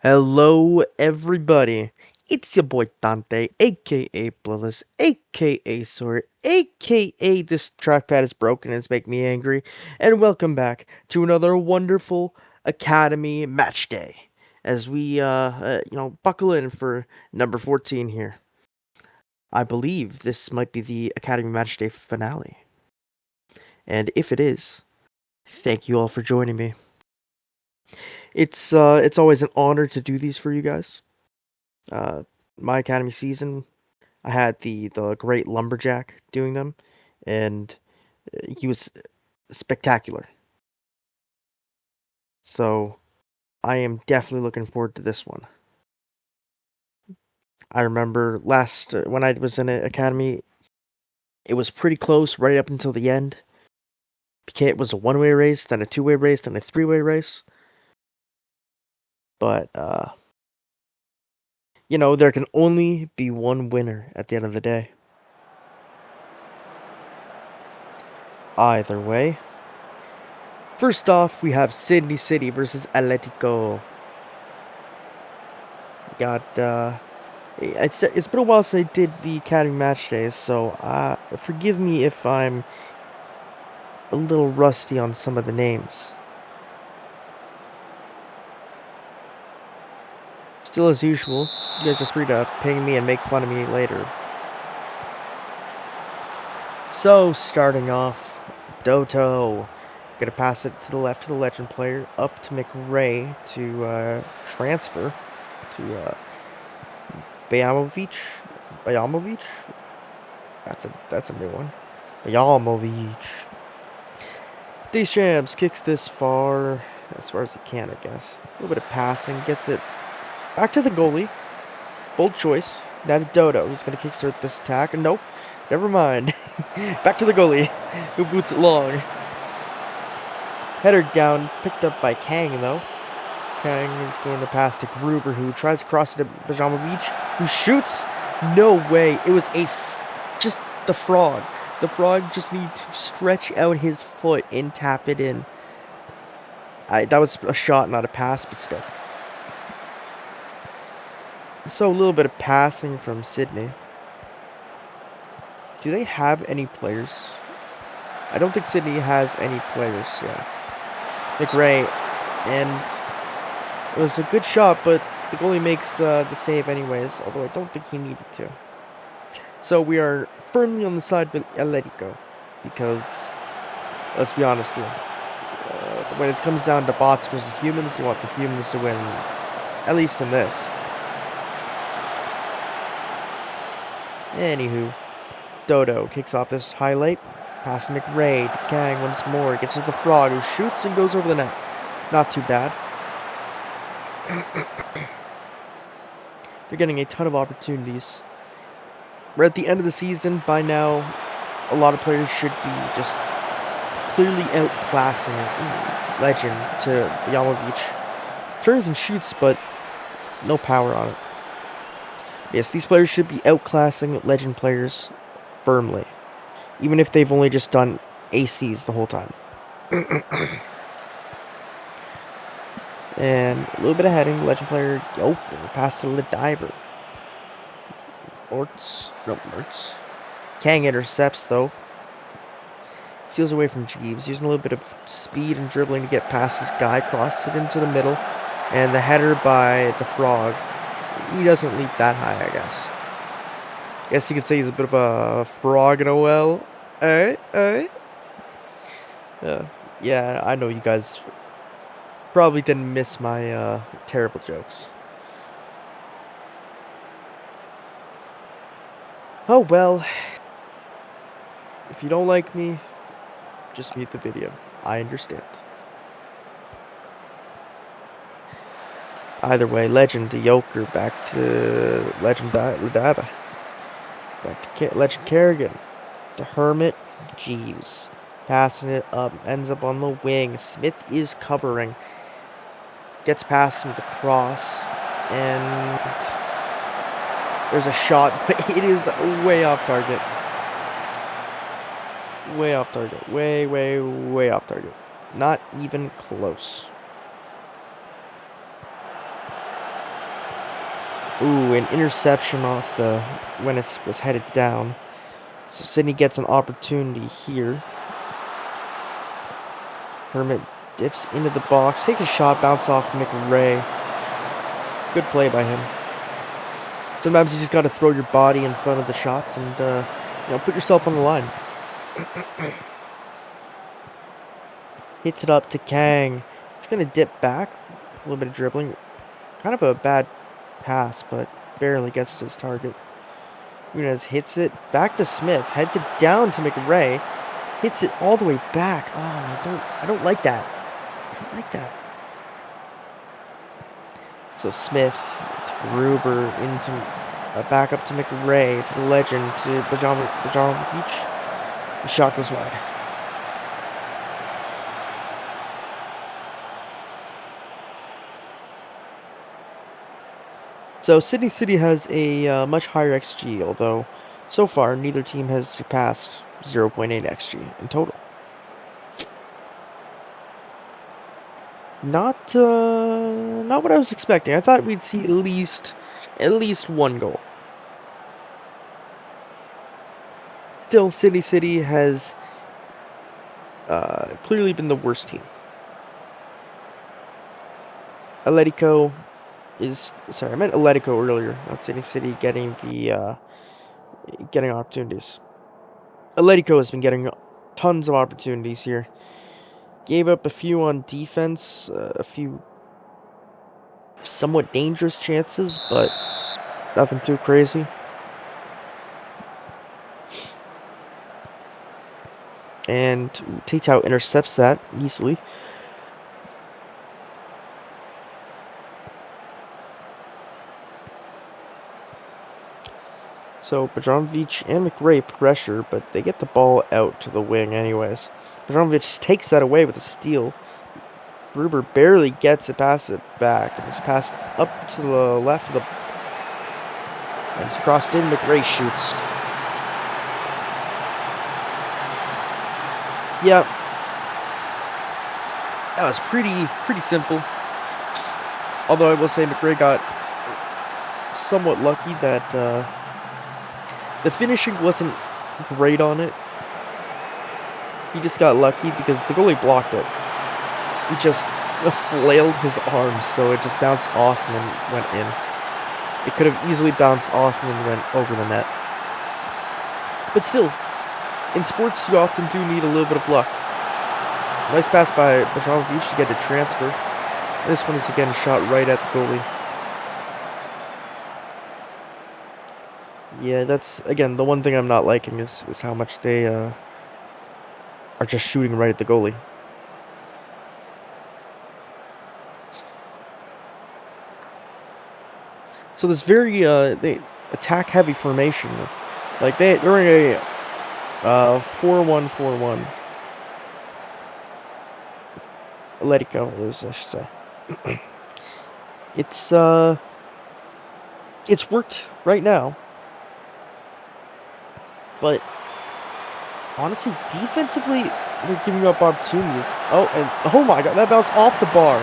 Hello, everybody. It's your boy Dante, aka Bloodless, aka Sword, aka this trackpad is broken and it's making me angry, and welcome back to another wonderful Academy match day. As we, buckle in for number 14 here. I believe this might be the Academy match day finale, and if it is, thank you all for joining me. It's always an honor to do these for you guys. Uh, my Academy season, I had the great lumberjack doing them, and he was spectacular. So I am definitely looking forward to this one. I remember last when I was in Academy, it was pretty close right up until the end. It was a one-way race, then a two-way race, then a three-way race. But there can only be one winner at the end of the day. Either way. First off, we have Sydney City versus Atletico. Got it's been a while since I did the Academy match days, so forgive me if I'm a little rusty on some of the names. Still, as usual, you guys are free to ping me and make fun of me later. So, starting off, Doto. Gonna pass it to the left to the legend player, up to McRae to transfer to Bajamovic. Bajamovic? That's a new one. Bajamovic. Deschamps kicks this far as he can, I guess. A little bit of passing, gets it back to the goalie. Bold choice. Now to Dodo. He's going to kickstart this attack. And nope, never mind. Back to the goalie, who boots it long. Header down, picked up by Kang, though. Kang is going to pass to Gruber, who tries to cross it to Bajamovic, who shoots. No way. It was just the frog. The frog just needs to stretch out his foot and tap it in. That was a shot, not a pass, but still. So a little bit of passing from Sydney. Do they have any players? I don't think Sydney has any players, yeah. McRae, and it was a good shot, but the goalie makes the save anyways, although I don't think he needed to. So we are firmly on the side with Atletico, because, let's be honest here, when it comes down to bots versus humans, you want the humans to win, at least in this. Anywho, Dodo kicks off this highlight, pass to McRae, to Kang once more, gets to the frog, who shoots and goes over the net. Not too bad. They're getting a ton of opportunities. We're at the end of the season. By now, a lot of players should be just clearly outclassing Legend to Yamovic. Turns and shoots, but no power on it. Yes, these players should be outclassing Legend players firmly, even if they've only just done ACs the whole time. And a little bit of heading, Legend player Joker, pass to Lediver. Mertz. Kang intercepts, though. Steals away from Jeeves, using a little bit of speed and dribbling to get past this guy, cross it into the middle, and the header by the Frog. He doesn't leap that high, I guess. Guess you could say he's a bit of a frog in a well. Yeah, I know you guys probably didn't miss my terrible jokes. Oh well. If you don't like me, just mute the video. I understand. Either way, Legend to Joker, back to Legend Ladaba. Back to Legend Kerrigan. To Hermit, Jeeves. Passing it up, ends up on the wing. Smith is covering. Gets past him to cross. And there's a shot, but it is way off target. Way off target. Way off target. Not even close. Ooh, an interception off the when it was headed down. So Sydney gets an opportunity here. Hermit dips into the box, takes a shot, bounce off McRae. Good play by him. Sometimes you just got to throw your body in front of the shots and put yourself on the line. Hits it up to Kang. He's gonna dip back, a little bit of dribbling. Kind of a bad pass, but barely gets to his target. Nunez hits it back to Smith, heads it down to McRae, hits it all the way back. Oh, I don't like that. I don't like that. So Smith to Gruber into back up to McRae to the legend to Bajanovic. The shot goes wide. So Sydney City has a much higher XG, although so far neither team has surpassed 0.8 XG in total. Not what I was expecting. I thought we'd see at least one goal. Still, Sydney City has clearly been the worst team. Atletico is sorry, I meant Atletico earlier, not Sydney City getting the getting opportunities. Atletico has been getting tons of opportunities here. Gave up a few on defense, a few somewhat dangerous chances, but nothing too crazy. And Tatao intercepts that easily. So Bajanovic and McRae pressure, but they get the ball out to the wing anyways. Bajanovic takes that away with a steal. Gruber barely gets it past it back, and it's passed up to the left of the... And it's crossed in, McRae shoots. Yeah. That was pretty simple. Although I will say McRae got somewhat lucky that the finishing wasn't great on it. He just got lucky because the goalie blocked it. He just flailed his arms, so it just bounced off and then went in. It could have easily bounced off and then went over the net. But still, in sports you often do need a little bit of luck. Nice pass by Bajanovic to get the transfer. This one is again shot right at the goalie. Yeah, that's, again, the one thing I'm not liking is how much they are just shooting right at the goalie. So this very, they attack-heavy formation. Like, they're in a 4-1-4-1. Atletico is, I should say. It's worked right now. But honestly, defensively, they're giving up opportunities. Oh, and oh my god, that bounced off the bar.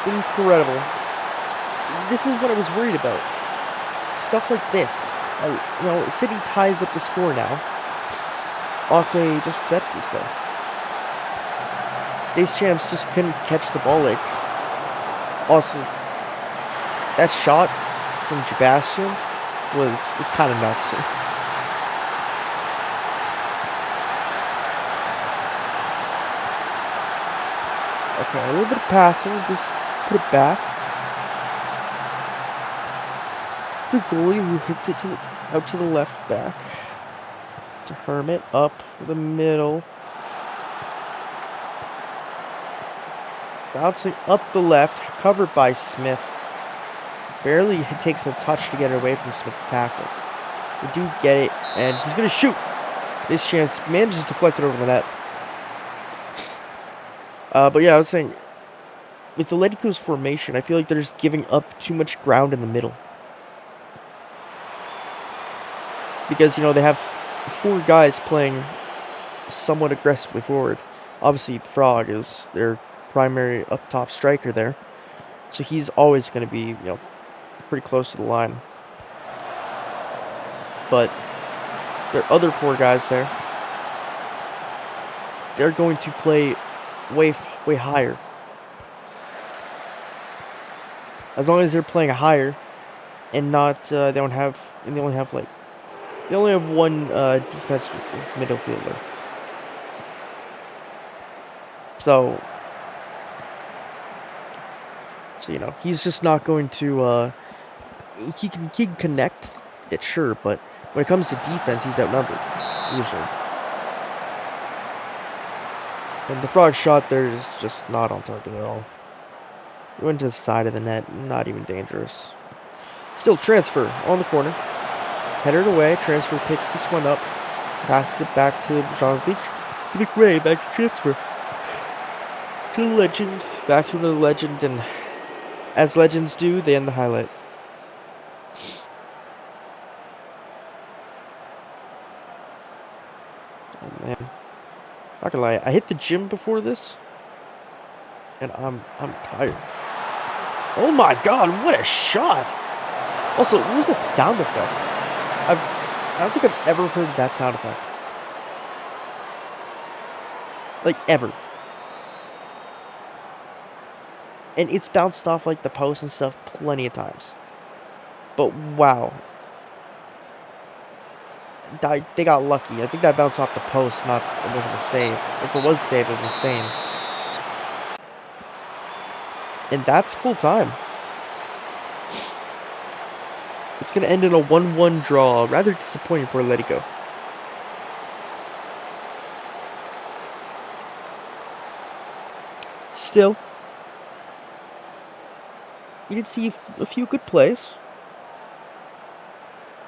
Incredible. This is what I was worried about. Stuff like this. City ties up the score now. Off a just set piece though. These champs just couldn't catch the ball. Like, also, that shot from Sebastian was kind of nuts. Okay, a little bit of passing, just put it back. It's the goalie who hits it out to the left back. To Hermit, up the middle. Bouncing up the left, covered by Smith. Barely takes a touch to get it away from Smith's tackle. We do get it, and he's going to shoot. This chance manages to deflect it over the net. But yeah, I was saying, with Atletico's formation, I feel like they're just giving up too much ground in the middle. Because, they have 4 guys playing somewhat aggressively forward. Obviously, Frog is their primary up-top striker there. So he's always going to be, pretty close to the line. But there are other 4 guys there. They're going to play way higher. As long as they're playing higher and not they only have one defensive midfielder. So you know, he's just not going to he can connect it, sure, but when it comes to defense, he's outnumbered usually. And the frog shot there is just not on target at all. It went to the side of the net, not even dangerous. Still, transfer on the corner. Headed away, transfer picks this one up. Passes it back to Jonathan McRae, back to transfer. To the legend, back to the legend, and as legends do, they end the highlight. Oh man. Not gonna lie, I hit the gym before this, and I'm tired. Oh my god, what a shot! Also, what was that sound effect? I don't think I've ever heard that sound effect. Like, ever. And it's bounced off, like, the post and stuff plenty of times. But, wow. They got lucky. I think that bounced off the post, it wasn't a save. If it was a save, it was insane. And that's full time. It's going to end in a 1-1 draw. Rather disappointing for Atletico. Still, we did see a few good plays.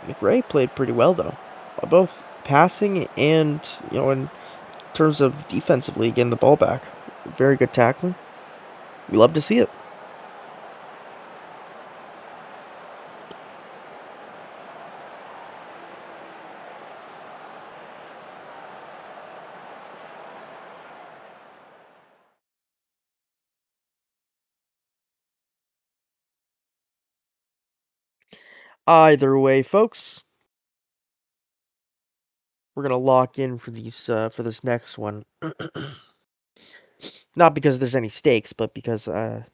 McRae played pretty well, though. Both passing and, you know, in terms of defensively, getting the ball back. Very good tackling. We love to see it. Either way, folks, we're gonna lock in for this next one. Not because there's any stakes, but because well,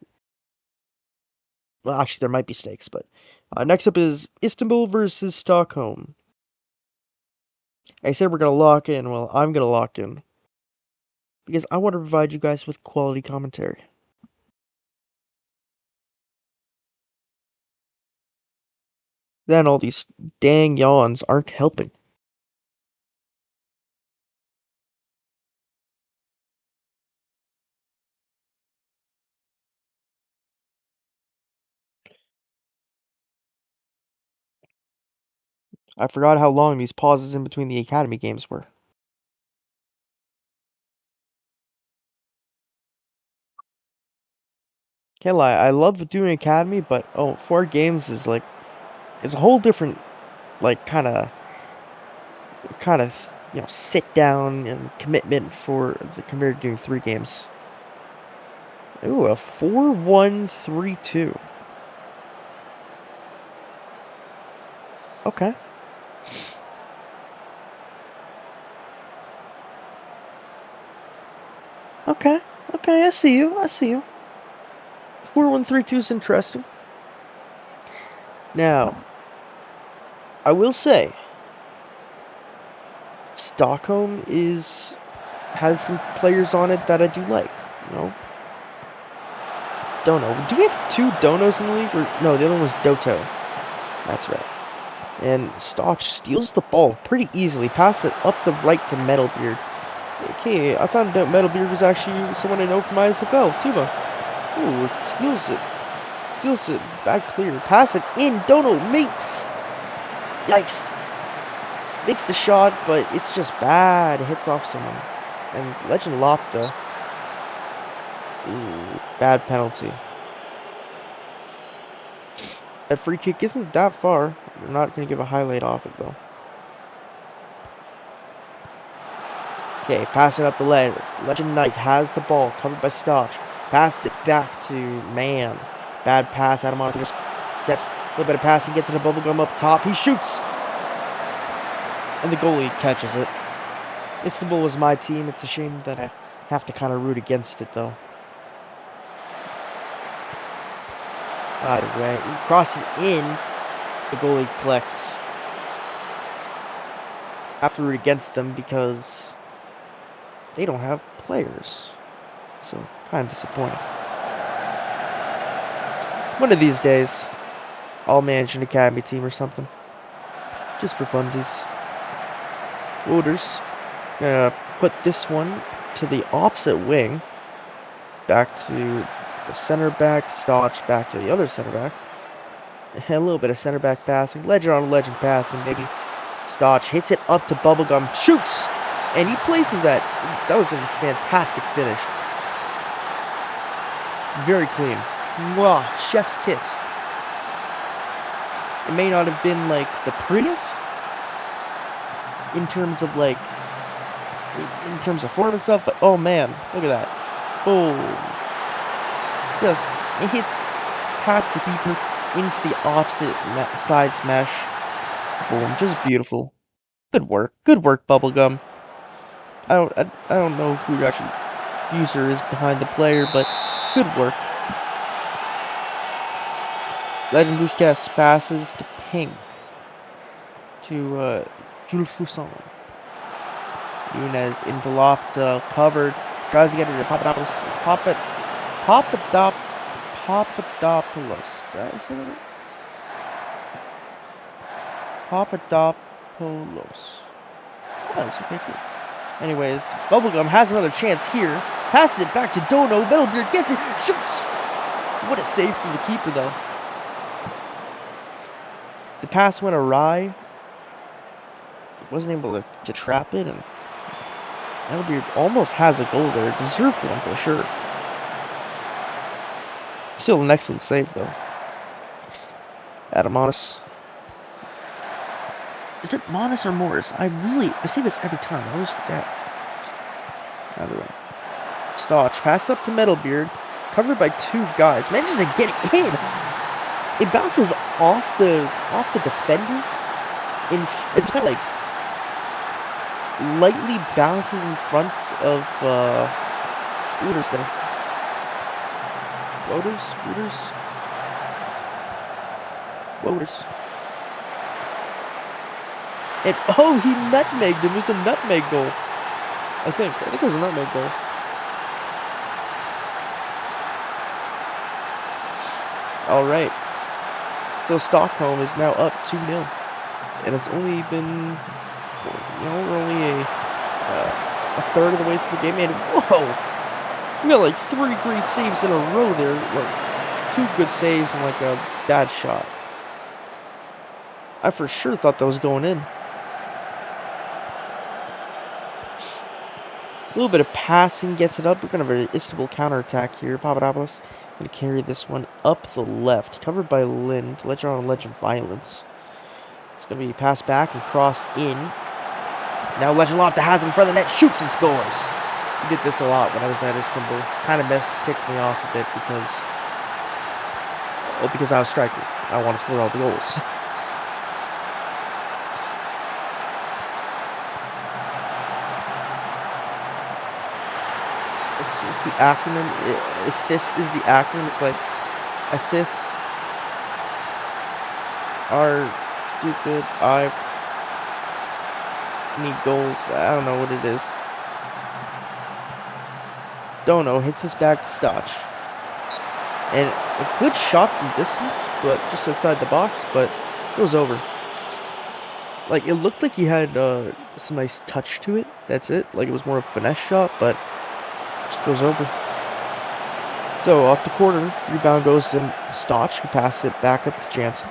actually there might be stakes. But next up is Istanbul versus Stockholm. I said we're gonna lock in. Well, I'm gonna lock in because I want to provide you guys with quality commentary. Then all these dang yawns aren't helping. I forgot how long these pauses in between the academy games were. Can't lie, I love doing academy, but 4 games is like it's a whole different like kind of you know sit down and commitment for the compared to doing 3 games. Ooh, a 4-1-3-2. Okay. Okay. Okay, I see you. I see you. 4-1-3-2 is interesting. Now, I will say Stockholm has some players on it that I do like, you know. Dono. Do we have 2 Donos in the league? Or no, the other one was Doto. That's right. And Stotch steals the ball pretty easily. Pass it up the right to Metalbeard. Okay, I found out Metalbeard was actually someone I know from ISFL, Tuba. Ooh, steals it. Steals it. Back clear. Pass it in. Dono, mate. Yikes. Makes the shot, but it's just bad. It hits off someone. And Legend Lopta. Ooh, bad penalty. That free kick isn't that far. We're not going to give a highlight off it, though. Okay, passing up the leg. Legend Knight has the ball, covered by Stotch. Pass it back to man. Bad pass. Adam on sets. little bit of passing, gets it a bubblegum up top. He shoots! And the goalie catches it. Istanbul was my team. It's a shame that I have to kind of root against it, though. By the way, cross it in. The goalie collects. I have to root against them because they don't have players. So, kind of disappointing. One of these days, I'll manage an academy team or something. Just for funsies. Wooters. Gonna put this one to the opposite wing. Back to the center back. Stotch back to the other center back. A little bit of center back passing. Legend on legend passing, maybe. Stotch hits it up to Bubblegum. Shoots! And he places that. That was a fantastic finish. Very clean. Mwah, chef's kiss. It may not have been like the prettiest in terms of like form and stuff, but oh man, look at that. Boom. Just it hits past the keeper into the opposite side smash. Boom, just beautiful. Good work, Bubblegum. I don't know who the actual user is behind the player, but good work. Legend Busquets passes to Pink. To Jules Fusson. Nunez into Lofta, covered. Tries to get it to Papadopoulos. Papadopoulos. Did I say that right? Papadopoulos. Yes, okay, cool. Anyways, Bubblegum has another chance here. Passes it back to Dono. Metalbeard gets it. Shoots! What a save from the keeper, though. The pass went awry. Wasn't able to trap it, and Metalbeard almost has a goal there. Deserved one for sure. Still an excellent save, though. Adamonis. Is it Monis or Morris? I say this every time. I always forget. Either way. Stotch. Pass up to Metalbeard. Covered by two guys. Manages to get it in. It bounces off the defender. It's kind of like lightly bounces in front of Wooters there. Wooters. And oh, he nutmegged him. It was a nutmeg goal. I think it was a nutmeg goal. All right. So Stockholm is now up 2-0, and it's only been, we're only a third of the way through the game, and whoa, we got like 3 great saves in a row there, like 2 good saves and like a bad shot. I for sure thought that was going in. A little bit of passing gets it up. We're gonna have an Istanbul counterattack here. Papadopoulos gonna carry this one up the left, covered by Lind. Legend on legend violence. It's gonna be passed back and crossed in. Now Legend Lofta has it in front of the net, shoots and scores. We did this a lot when I was at Istanbul. Kind of ticked me off a bit because I was striker. I want to score all the goals. What's the acronym? Assist is the acronym. It's like assist. Stupid. I need goals. I don't know what it is. Dono hits this back to Stotch. And a good shot from distance, but just outside the box, but it goes over. Like, it looked like he had some nice touch to it. That's it. Like, it was more of a finesse shot, but it just goes over. So, off the corner, rebound goes to Stotch, who passes it back up to Jansen.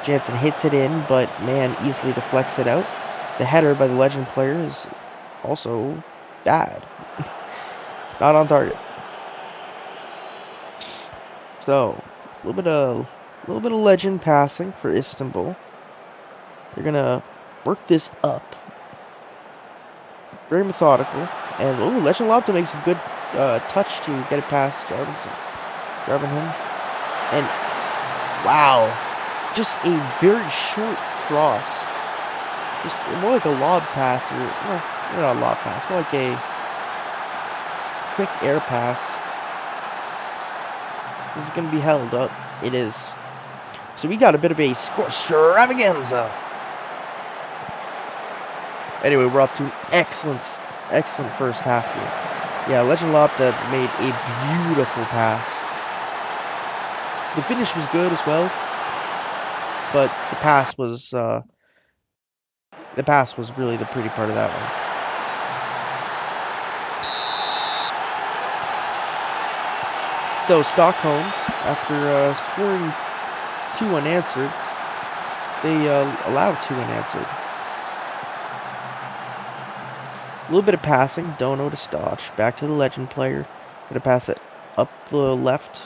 Jansen hits it in, but, man, easily deflects it out. The header by the legend player is also bad. Not on target. So, a little bit of legend passing for Istanbul. They're gonna work this up. Very methodical. And Legend Lofta makes a good touch to get it past Jarvinson. Jarvin him. And wow. just a very short cross. Just more like a lob pass, or no, not a lob pass, more like a quick air pass. This is going to be held up. It is. So we got a bit of a score extravaganza. Anyway, we're off to an excellent first half here. Yeah, Legend Lopta made a beautiful pass. The finish was good as well, but the pass was really the pretty part of that one. So Stockholm, after scoring 2 unanswered, they allowed 2 unanswered. A little bit of passing, Dono to Stotch, back to the Legend player. Gonna pass it up the left.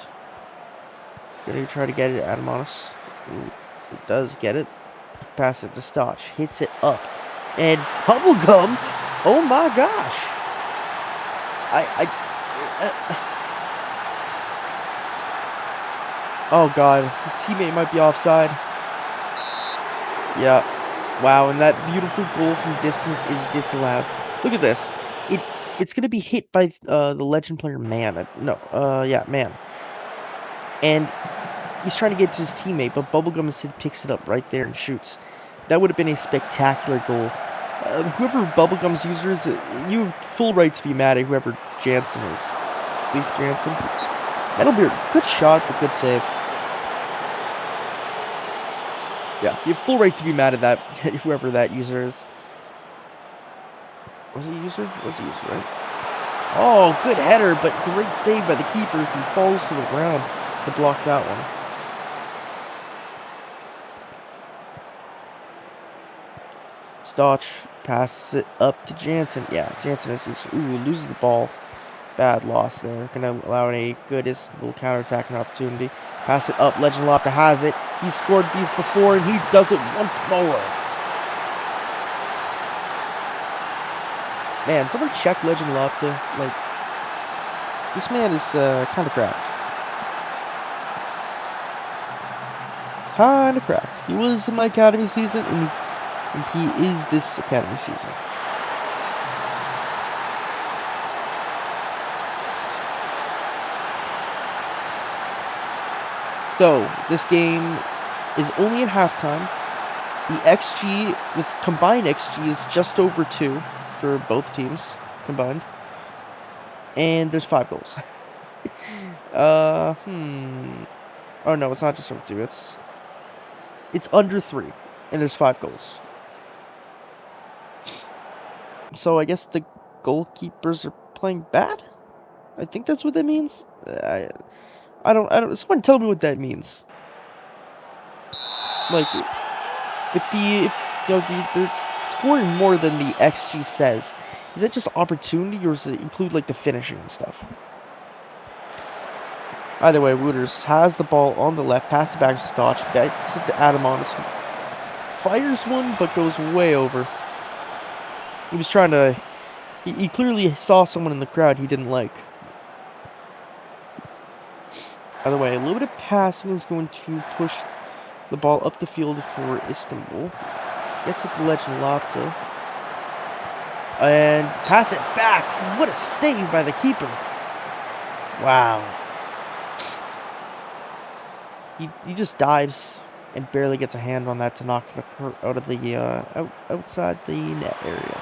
Gonna try to get it at Adamanos. It does get it. Pass it to Stotch, hits it up. And Bubblegum! Oh my gosh! Oh god, his teammate might be offside. Yeah. Wow, and that beautiful goal from distance is disallowed. Look at this. It's gonna be hit by the Legend player Man. Yeah, Man. And he's trying to get to his teammate, but Bubblegum instead picks it up right there and shoots. That would have been a spectacular goal. Whoever Bubblegum's user is, you have full right to be mad at whoever Jansen is. Leaf Jansen. Metalbeard, good shot, but good save. Yeah, you have full right to be mad at that, whoever that user is. Was it a user? It was a user, right? Oh, good header, but great save by the keepers. He falls to the ground to block that one. Stotch passes it up to Jansen. Yeah, Jansen is loses the ball. Bad loss there. Gonna allow a good Istanbul counterattacking opportunity. Pass it up. Legend Lopta has it. He's scored these before, and he does it once more. Man, someone check Legend Lopta. Like, this man is kind of cracked. Kind of cracked. He was in my academy season, and he is this academy season. So, this game is only at halftime. The combined XG is just over 2 for both teams combined. And there's 5 goals. Oh no, it's not just over 2. It's under 3, and there's 5 goals. So I guess the goalkeepers are playing bad? I think that's what that means. I don't. Someone tell me what that means. Like, if they're scoring more than the XG says, is that just opportunity, or does it include like the finishing and stuff? Either way, Wooters has the ball on the left, pass it back to Stotch, backs it to Adamanos, fires one, but goes way over. He was trying to. He clearly saw someone in the crowd he didn't like. By the way, a little bit of passing is going to push the ball up the field for Istanbul. Gets it to Legend Lopta. And pass it back. What a save by the keeper. Wow. He just dives and barely gets a hand on that to knock it out of the outside the net area.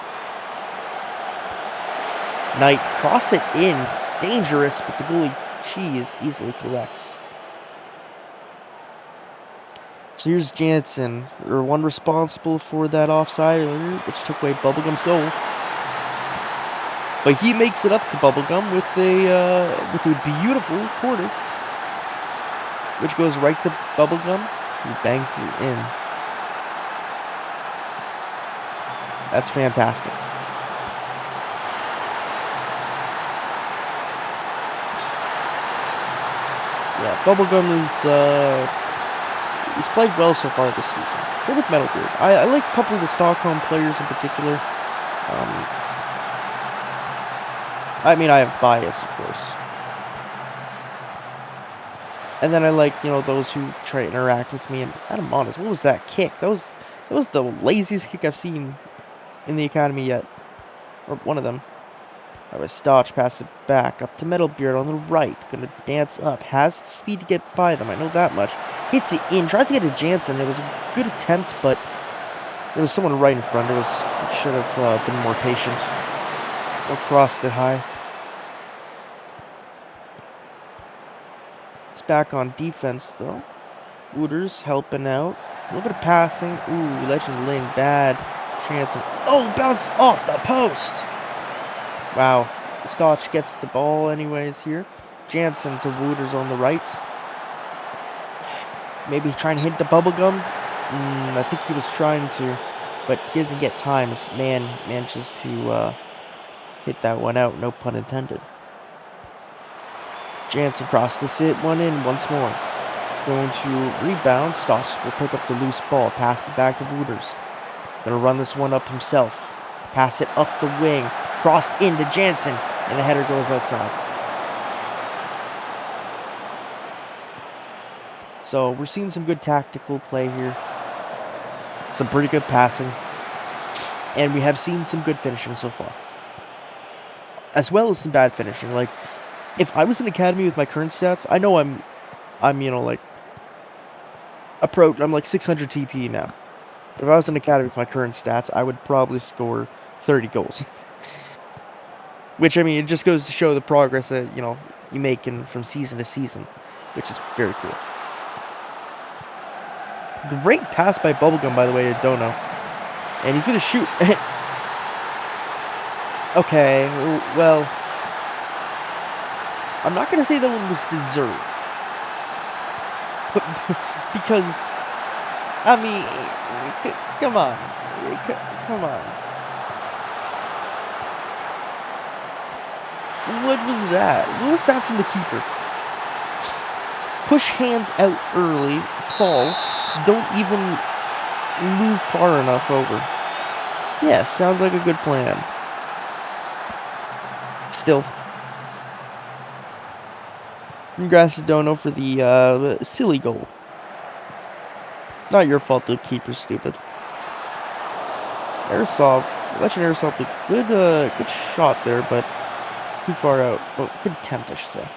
Knight cross it in. Dangerous, but the goalie Cheese easily collects. So here's Jansen, one responsible for that offside, which took away Bubblegum's goal. But he makes it up to Bubblegum with a beautiful corner, which goes right to Bubblegum. He bangs it in. That's fantastic. Yeah, Bubblegum is he's played well so far this season. Same with Metalbeard. I like a couple of the Stockholm players in particular. I mean, I have bias, of course. And then I like, those who try to interact with me. And I'm honest, what was that kick? That was the laziest kick I've seen in the academy yet. Or one of them. Alright, Stotch passes it back up to Metalbeard on the right. Gonna dance up. Has the speed to get by them, I know that much. Hits it in, tries to get to Jansen. It was a good attempt, but there was someone right in front of us. Should have been more patient. Or crossed it high. It's back on defense, though. Wooters helping out. A little bit of passing. Ooh, Legend Lin, bad chance. Oh, bounce off the post! Wow. Stotch gets the ball anyways here. Jansen to Wooters on the right. Maybe trying to hit the bubblegum. I think he was trying to, but he doesn't get time. His man manages to hit that one out, no pun intended. Jansen crossed this hit one in once more. It's going to rebound. Stotch will pick up the loose ball, pass it back to Wooters. Gonna run this one up himself. Pass it up the wing. Crossed into Jansen, and the header goes outside. So we're seeing some good tactical play here. Some pretty good passing. And we have seen some good finishing so far. As well as some bad finishing. Like, if I was in academy with my current stats, I know I'm like I'm like 600 TP now. If I was in academy with my current stats, I would probably score 30 goals. Which, I mean, it just goes to show the progress that, you make from season to season, which is very cool. Great pass by Bubblegum, by the way, to Dono. And he's going to shoot. Okay, well, I'm not going to say that one was deserved. Because, I mean, come on. Come on. What was that? What was that from the keeper? Push hands out early, fall, don't even move far enough over. Yeah, sounds like a good plan. Still. Congrats to Dono for the silly goal. Not your fault the keeper's stupid. Airsoft, Legend Airsoft, a good shot there, but too far out. Well, good attempt, I should say.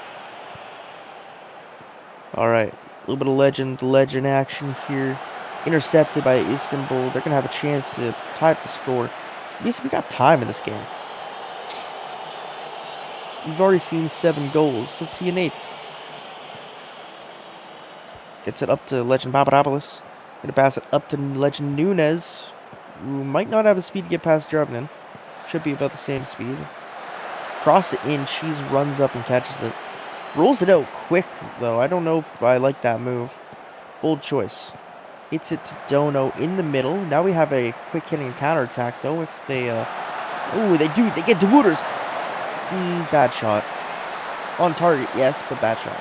Alright, a little bit of legend action here. Intercepted by Istanbul. They're going to have a chance to tie up the score. At least we got time in this game. We've already seen 7 goals. Let's see an 8th. Gets it up to Legend Papadopoulos. Gonna pass it up to Legend Nunez, who might not have the speed to get past Jarvinen. Should be about the same speed. Cross it in. Cheese runs up and catches it. Rolls it out quick, though. I don't know if I like that move. Bold choice. Hits it to Dono in the middle. Now we have a quick hitting counterattack, though. If they, they get to Wooters. Bad shot. On target, yes, but bad shot.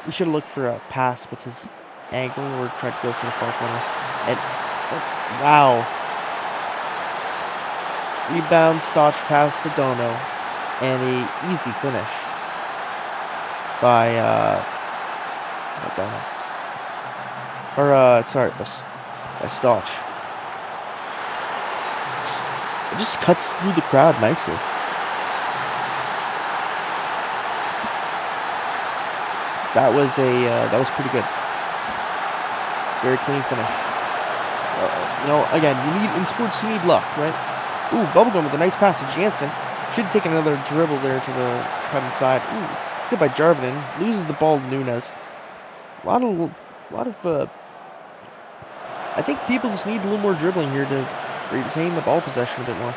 We should have looked for a pass with his angle or tried to go for the far corner. And, wow. Rebound, Stotch pass to Dono. And a easy finish by, Dono. Or, sorry, by Stotch. It just cuts through the crowd nicely. That was pretty good. Very clean finish. Again, in sports you need luck, right? Ooh, Bubblegum with a nice pass to Jansen. Should take another dribble there to the right side. Ooh, good by Jarvinen. Loses the ball to Nunez. A lot of I think people just need a little more dribbling here to retain the ball possession a bit more.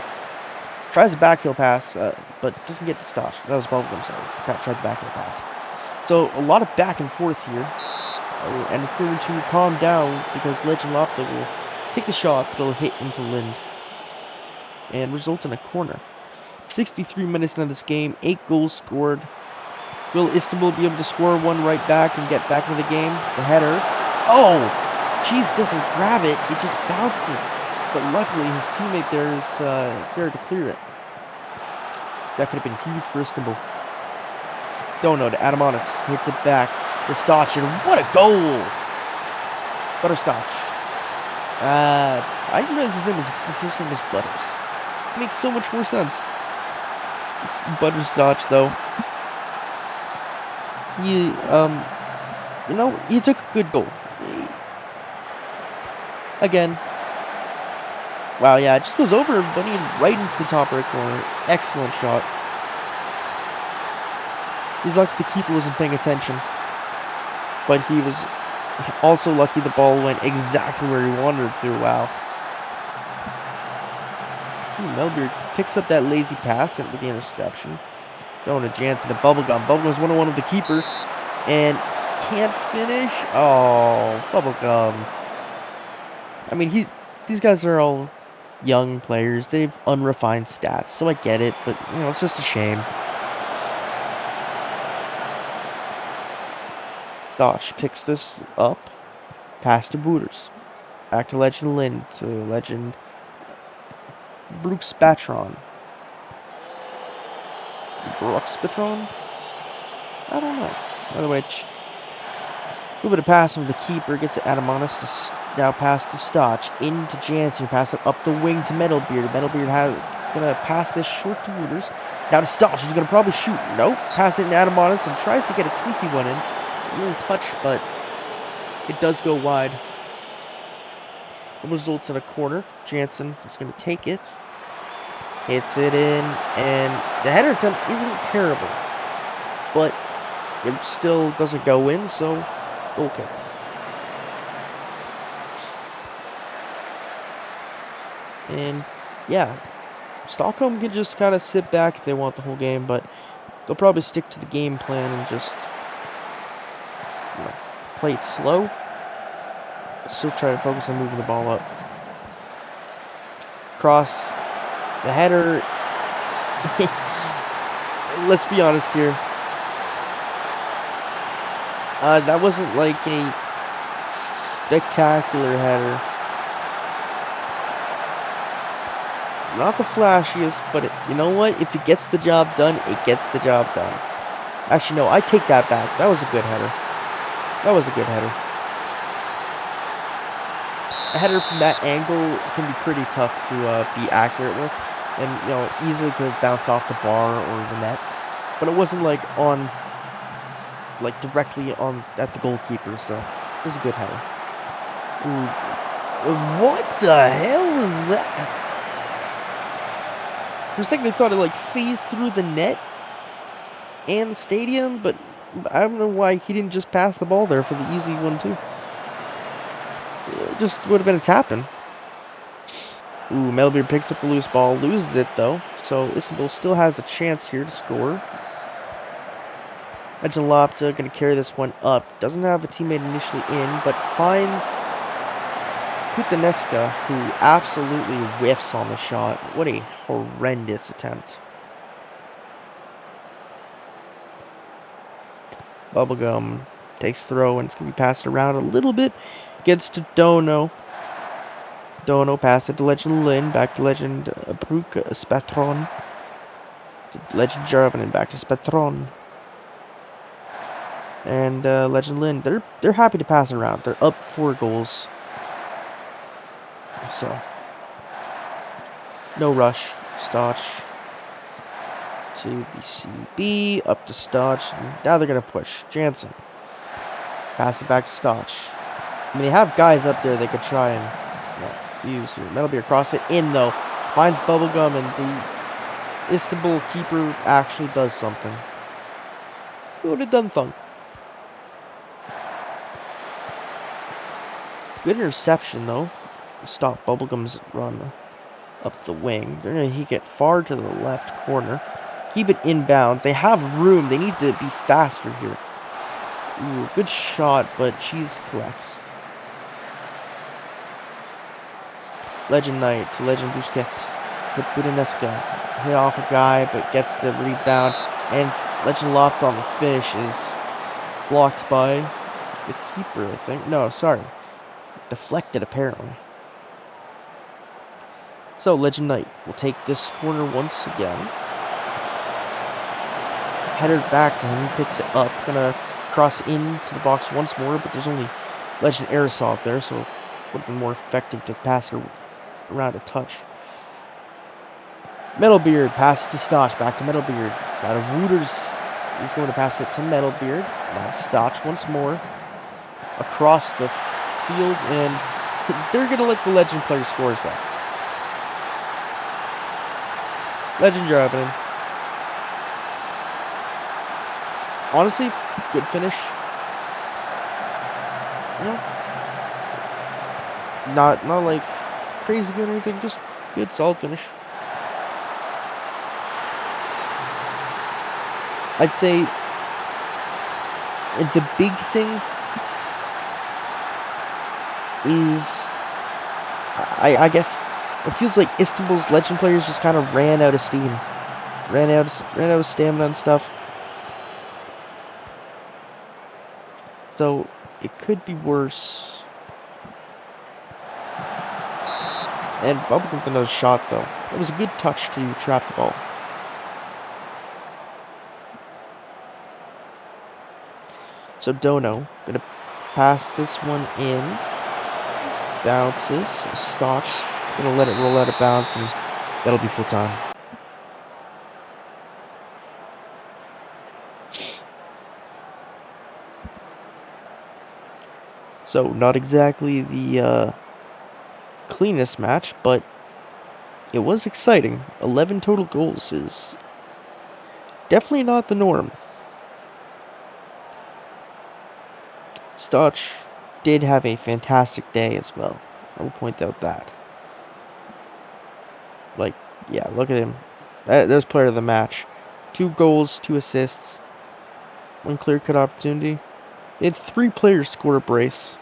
Tries a backheel pass, but doesn't get to Stotch. That was Bubblegum, sorry. Tried the backheel pass. So, a lot of back and forth here. And it's going to calm down because Legend Lopta will take the shot, but it'll hit into Lind. And result in a corner. 63 minutes into this game, 8 goals scored. Will Istanbul be able to score one right back and get back into the game? The header. Oh! Cheese doesn't grab it, it just bounces. But luckily his teammate there is there to clear it. That could have been huge for Istanbul. Dono to Adamonis. Hits it back to Stotch, and what a goal! Butterscotch. I didn't realize his first name was Butters. It makes so much more sense. Butterscotch, though. He took a good goal. Again. Wow, yeah, it just goes over Bunny right into the top right corner. Excellent shot. He's lucky the keeper wasn't paying attention. But he was also lucky the ball went exactly where he wanted it to. Wow. Melbeer picks up that lazy pass with the interception. Going to Jansen, a Bubblegum. Bubblegum's 1-on-1 with the keeper. And he can't finish. Oh, Bubblegum. I mean, these guys are all young players. They've unrefined stats, so I get it. But, it's just a shame. Stosh picks this up. Pass to Booters. Back to Legend Lynn. To Legend Brooks Batron. Brooks Batron? I don't know. By which, a little bit of pass from the keeper. Gets it Adamonis to now pass to Stotch. Into Jansen. Pass it up the wing to Metalbeard. Metalbeard gonna pass this short to Wooters. Now to Stotch. He's gonna probably shoot. Nope. Pass it to Adamonis and tries to get a sneaky one in. A little touch, but it does go wide. It results in a corner. Jansen is gonna take it. Hits it in, and the header attempt isn't terrible, but it still doesn't go in, so goal kick. And yeah, Stockholm can just kind of sit back if they want the whole game, but they'll probably stick to the game plan and just play it slow, but still try to focus on moving the ball up. Cross. The header, let's be honest here, that wasn't like a spectacular header. Not the flashiest, but you know what? If it gets the job done, it gets the job done. Actually, no, I take that back. That was a good header. That was a good header. A header from that angle can be pretty tough to be accurate with. And, easily could have bounced off the bar or the net. But it wasn't, directly at the goalkeeper, so it was a good header. Ooh. What the hell was that? For a second I thought it, phased through the net and the stadium, but I don't know why he didn't just pass the ball there for the easy 1-2. It just would have been a tap-in. Ooh, Melbeer picks up the loose ball, loses it though, so Istanbul still has a chance here to score. Jalopta going to carry this one up. Doesn't have a teammate initially in, but finds Kutaneska, who absolutely whiffs on the shot. What a horrendous attempt. Bubblegum takes throw, and it's going to be passed around a little bit. Gets to Dono. Dono pass it to Legend Lin, back to Legend Bruk Spatron. Legend Jarvan and back to Spatron. And Legend Lin, they're happy to pass it around. They're up 4 goals. So no rush. Stotch to the CB, up to Stotch. Now they're gonna push. Jansen. Pass it back to Stotch. I mean, they have guys up there they could try and use here. Metalbeer cross it in though. Finds Bubblegum, and the Istanbul keeper actually does something. Who would have done thunk? Good interception though. Stop Bubblegum's run up the wing. They're gonna get far to the left corner. Keep it inbounds. They have room. They need to be faster here. Ooh, good shot, but Cheese collects. Legend Knight to Legend Busquets. To Budaneska. Hit off a guy, but gets the rebound. And Legend Lopped on the finish is blocked by the keeper, I think. No, sorry. Deflected, apparently. So, Legend Knight will take this corner once again. Header back to him, picks it up, gonna cross into the box once more, but there's only Legend Aerosol there, so it would have been more effective to pass it around a touch. Metalbeard, pass to Stotch, back to Metalbeard. Out of Wooters, he's going to pass it to Metalbeard. Now Stotch once more, across the field, and they're gonna let the Legend player score as well. Legend driving in. Honestly, good finish. No, not like crazy good or anything, just good, solid finish. I'd say the big thing is, I guess, it feels like Istanbul's Legend players just kind of ran out of steam, ran out of stamina and stuff. So it could be worse. And Bubblegum with another shot though. It was a good touch to trap the ball. So Dono gonna pass this one in. Bounces. Stotch gonna let it roll out of bounds, and that'll be full time. So not exactly the cleanest match, but it was exciting. 11 total goals is definitely not the norm. Stotch did have a fantastic day as well. I will point out that. Like, yeah, look at him. That was player of the match. 2 goals, 2 assists, 1 clear-cut opportunity. They had 3 players score a brace.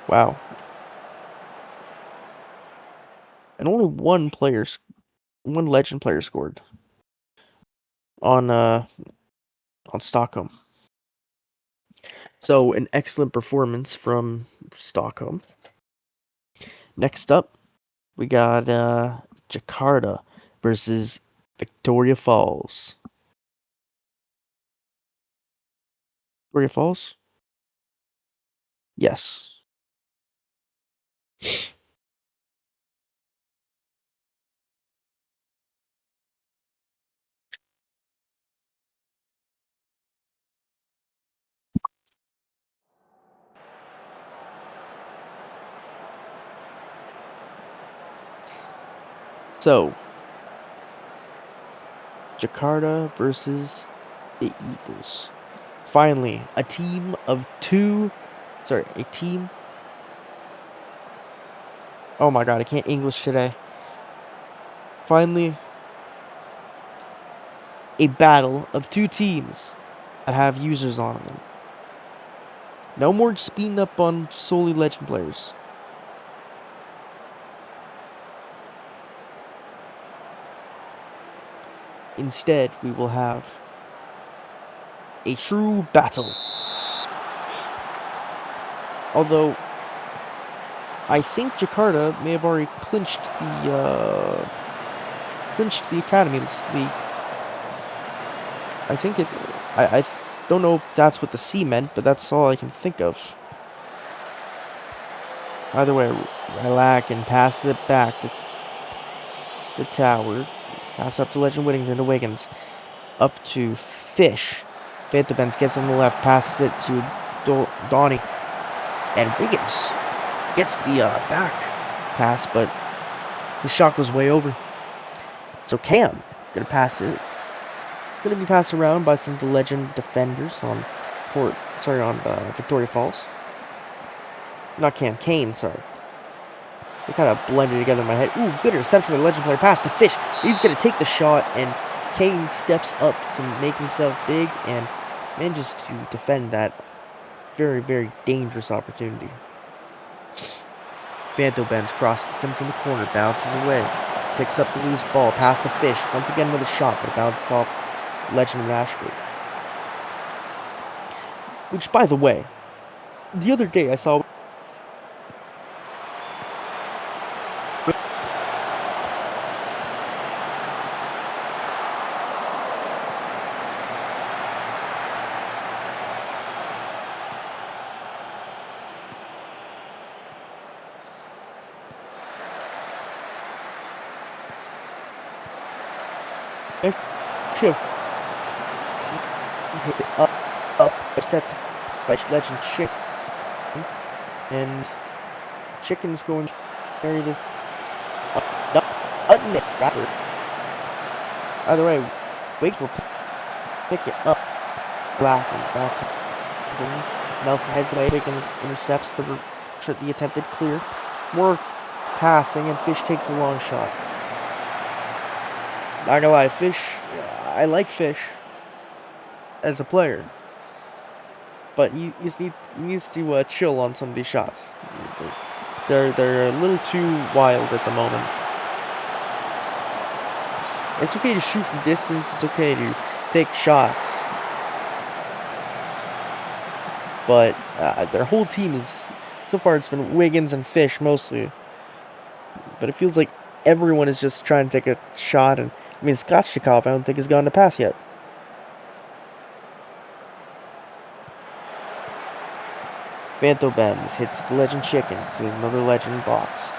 Wow. And only one Legend player scored on Stockholm. So an excellent performance from Stockholm. Next up, we got Jakarta versus Victoria Falls. Victoria Falls? Yes. So, Jakarta versus the Eagles. Finally, a team. Oh my god, I can't English today. Finally, a battle of 2 teams that have users on them. No more speeding up on solely Legend players. Instead, we will have a true battle. Although, I think Jakarta may have already clinched the Academy League. I think it. I don't know if that's what the C meant, but that's all I can think of. Either way, Lilac and pass it back to the tower. Pass up to Legend Whittington to Wiggins. Up to Fish. Phantom gets on the left, passes it to Donnie. And Wiggins gets the back pass, but his shot goes way over. So Cam gonna pass it. It's gonna be passed around by some of the Legend defenders on Victoria Falls. Not Cam, Kane, sorry. They kind of blended together in my head. Ooh, good interception by the Legend player. Pass to Fish. He's gonna take the shot, and Kane steps up to make himself big and manages to defend that very, very dangerous opportunity. Phantom bends, crosses him from the corner, bounces away, picks up the loose ball, pass to Fish, once again with a shot, but bounces off Legend Rashford. Which, by the way, the other day I saw Shiv hits it up, intercepted by Legend Chicken, and Chicken's going to carry this miss rather. Either way, Wiggs will pick it up. Black and back to Wiggins. Nelson heads away. Wiggins intercepts the attempted clear. More passing, and Fish takes a long shot. Not gonna lie, I like Fish as a player, but he needs to chill on some of these shots. They're a little too wild at the moment. It's okay to shoot from distance. It's okay to take shots, but their whole team is, so far it's been Wiggins and Fish mostly, but it feels like everyone is just trying to take a shot. And I mean, Scott Chikov, I don't think has gotten a pass yet. Vanto Benz hits the Legend Chicken to another Legend box.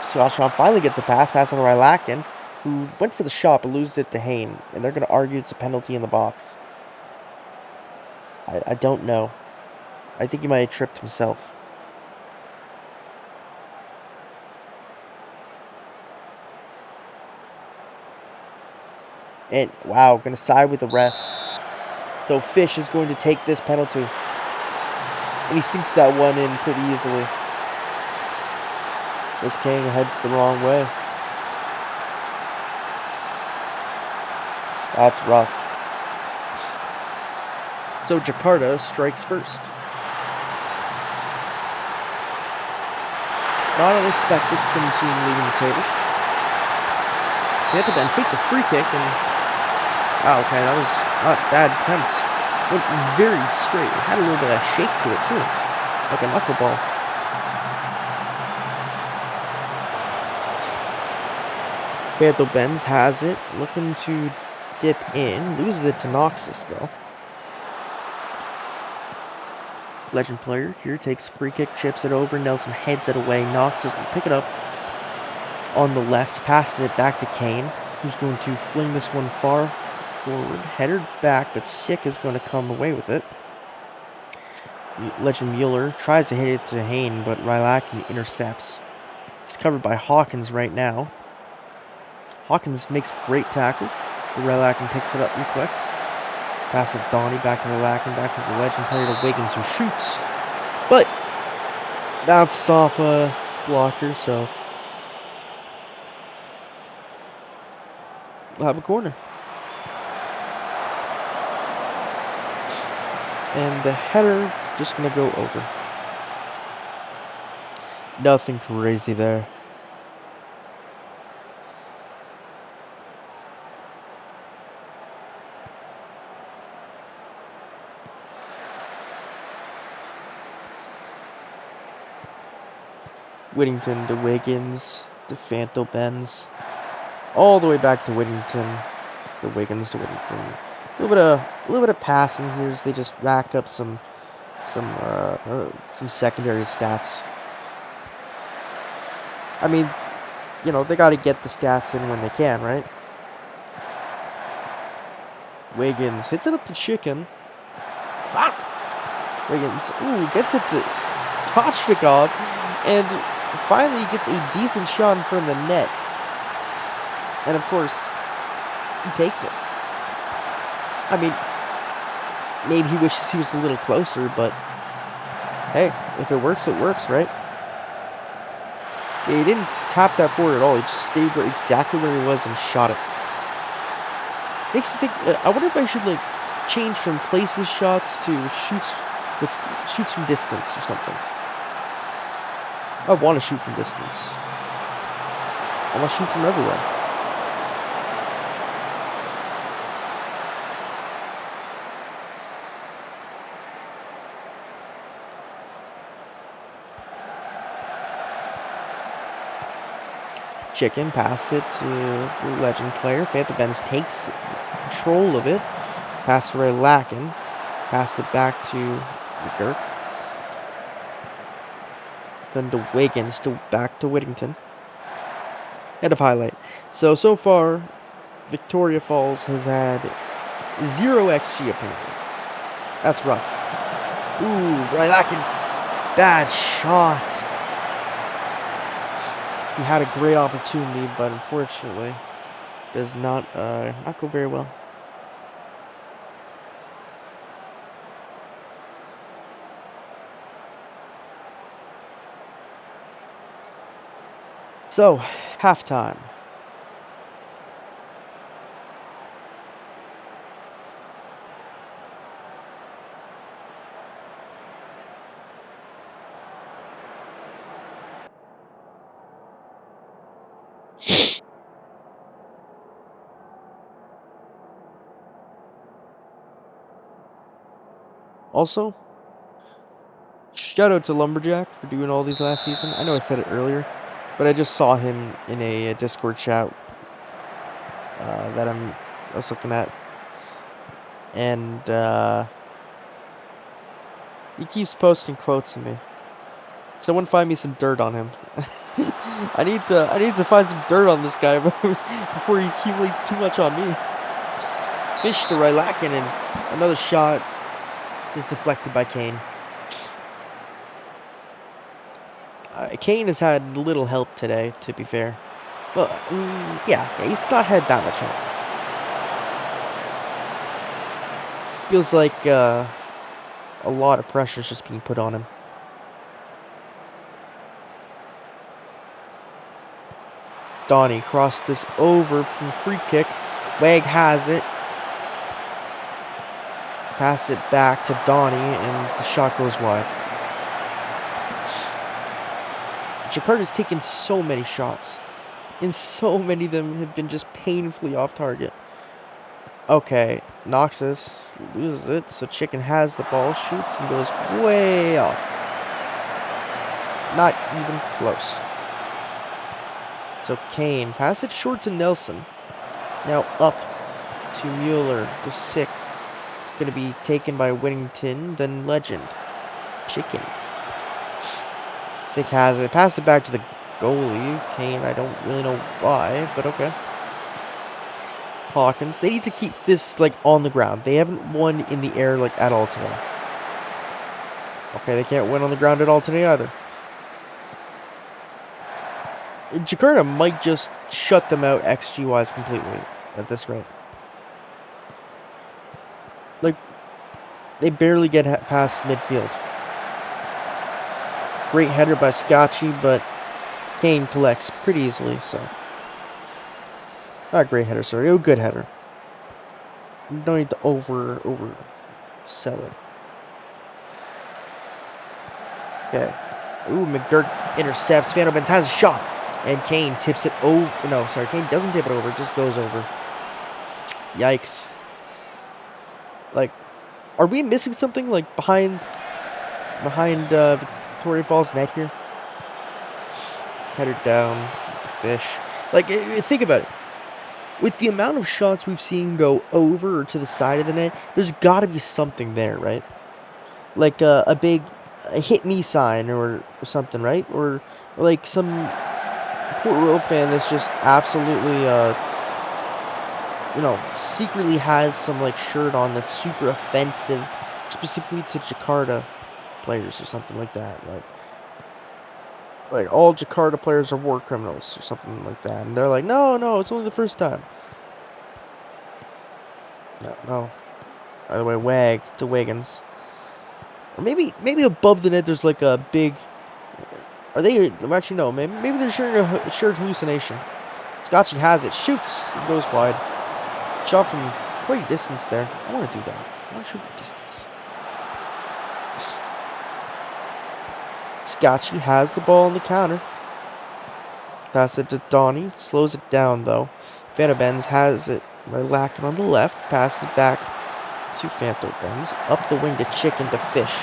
Scott finally gets a pass on Rylakin, who went for the shot but loses it to Hain, and they're going to argue it's a penalty in the box. I don't know. I think he might have tripped himself. And, wow, going to side with the ref. So Fish is going to take this penalty. And he sinks that one in pretty easily. This King heads the wrong way. That's rough. So Jakarta strikes first. Not unexpected from the team leaving the table. Then takes a free kick and... wow, okay, that was not a bad attempt. Went very straight. It had a little bit of shake to it too. Like a knuckleball. Beto Benz has it, looking to dip in. Loses it to Noxus though. Legend player here takes the free kick, chips it over. Nelson heads it away. Noxus will pick it up on the left, passes it back to Kane, who's going to fling this one far forward. Header back, but Sick is going to come away with it. Legend Mueller tries to hit it to Hain, but Rylakin intercepts. He's covered by Hawkins right now. Hawkins makes a great tackle. Rylakin picks it up, reflex. Pass it Donnie, back to Rylakin, back to the Legend player to Wiggins, who shoots. But bounces off a blocker, so we'll have a corner. And the header just going to go over. Nothing crazy there. Whittington to Wiggins to Fanto Benz. All the way back to Whittington. To Wiggins to Whittington. A little bit of passing here as they just rack up some secondary stats. I mean, you know, they got to get the stats in when they can, right? Wiggins hits it up to Chicken. Wiggins, gets it to Kochnikov, and finally gets a decent shot in front of the net. And of course, he takes it. I mean, maybe he wishes he was a little closer, but hey, if it works, right? Yeah, he didn't tap that forward at all. He just stayed exactly where he was and shot it. Makes me think, I wonder if I should like change from places shots to shoots from distance or something. I want to shoot from distance. I want to shoot from everywhere. Chicken, pass it to the Legend player. Phantom Benz takes control of it. Pass to Rylakin. Pass it back to Dirk. Then to Wiggins, back to Whittington. End of highlight. So far, Victoria Falls has had 0 XG apparently. That's rough. Ooh, Rylakin, bad shot. He had a great opportunity, but unfortunately, does not go very well. So, halftime. Also, shout out to Lumberjack for doing all these last season. I know I said it earlier, but I just saw him in a Discord chat that I was looking at, and he keeps posting quotes of me. Someone find me some dirt on him. I need to find some dirt on this guy before he accumulates too much on me. Fish to Rylakin, and another shot is deflected by Kane. Kane has had little help today, to be fair. But yeah, he's not had that much help. Feels like a lot of pressure is just being put on him. Donnie crossed this over from free kick. Wag has it. Pass it back to Donnie, and the shot goes wide. Jakarta's taken so many shots, and so many of them have been just painfully off target. Okay, Noxus loses it, so Chicken has the ball, shoots, and goes way off. Not even close. So Kane, pass it short to Nelson. Now up to Mueller, to Sick. It's going to be taken by Whittington, then Legend. Chicken. Sick has it. Pass it back to the goalie. Kane, I don't really know why, but okay. Hawkins, they need to keep this, like, on the ground. They haven't won in the air, like, at all today. Okay, they can't win on the ground at all today either. Jakarta might just shut them out XG-wise completely at this rate. Like, they barely get past midfield. Great header by Scotchy, but Kane collects pretty easily, so. Not a great header, sorry. A good header. You don't need to over sell it. Okay. Ooh, McGurk intercepts. Vanderbenz has a shot. And Kane tips it over. No, sorry. Kane doesn't tip it over. It just goes over. Yikes. Like, are we missing something, like, behind Victoria Falls net here? Header down. Fish. Like, think about it. With the amount of shots we've seen go over or to the side of the net, there's got to be something there, right? Like a big hit me sign or something, right? Or like some Port Royal fan that's just absolutely, secretly has some like shirt on that's super offensive, specifically to Jakarta players or something like that. Like all Jakarta players are war criminals or something like that, and they're like, no, it's only the first time. No. By the way, Wag to Wiggins. Or maybe above the net there's like a big. Are they? Actually, no. Maybe they're sharing a shared hallucination. Scotchy has it, shoots, it goes wide. Shot from quite a distance there. I want to do that. I want to shoot from distance. Scotchy has the ball on the counter. Pass it to Donnie. Slows it down though. Vanderbenz has it. Lacking on the left. Passes back to Phantom Benz. Up the wing to Chicken to Fish.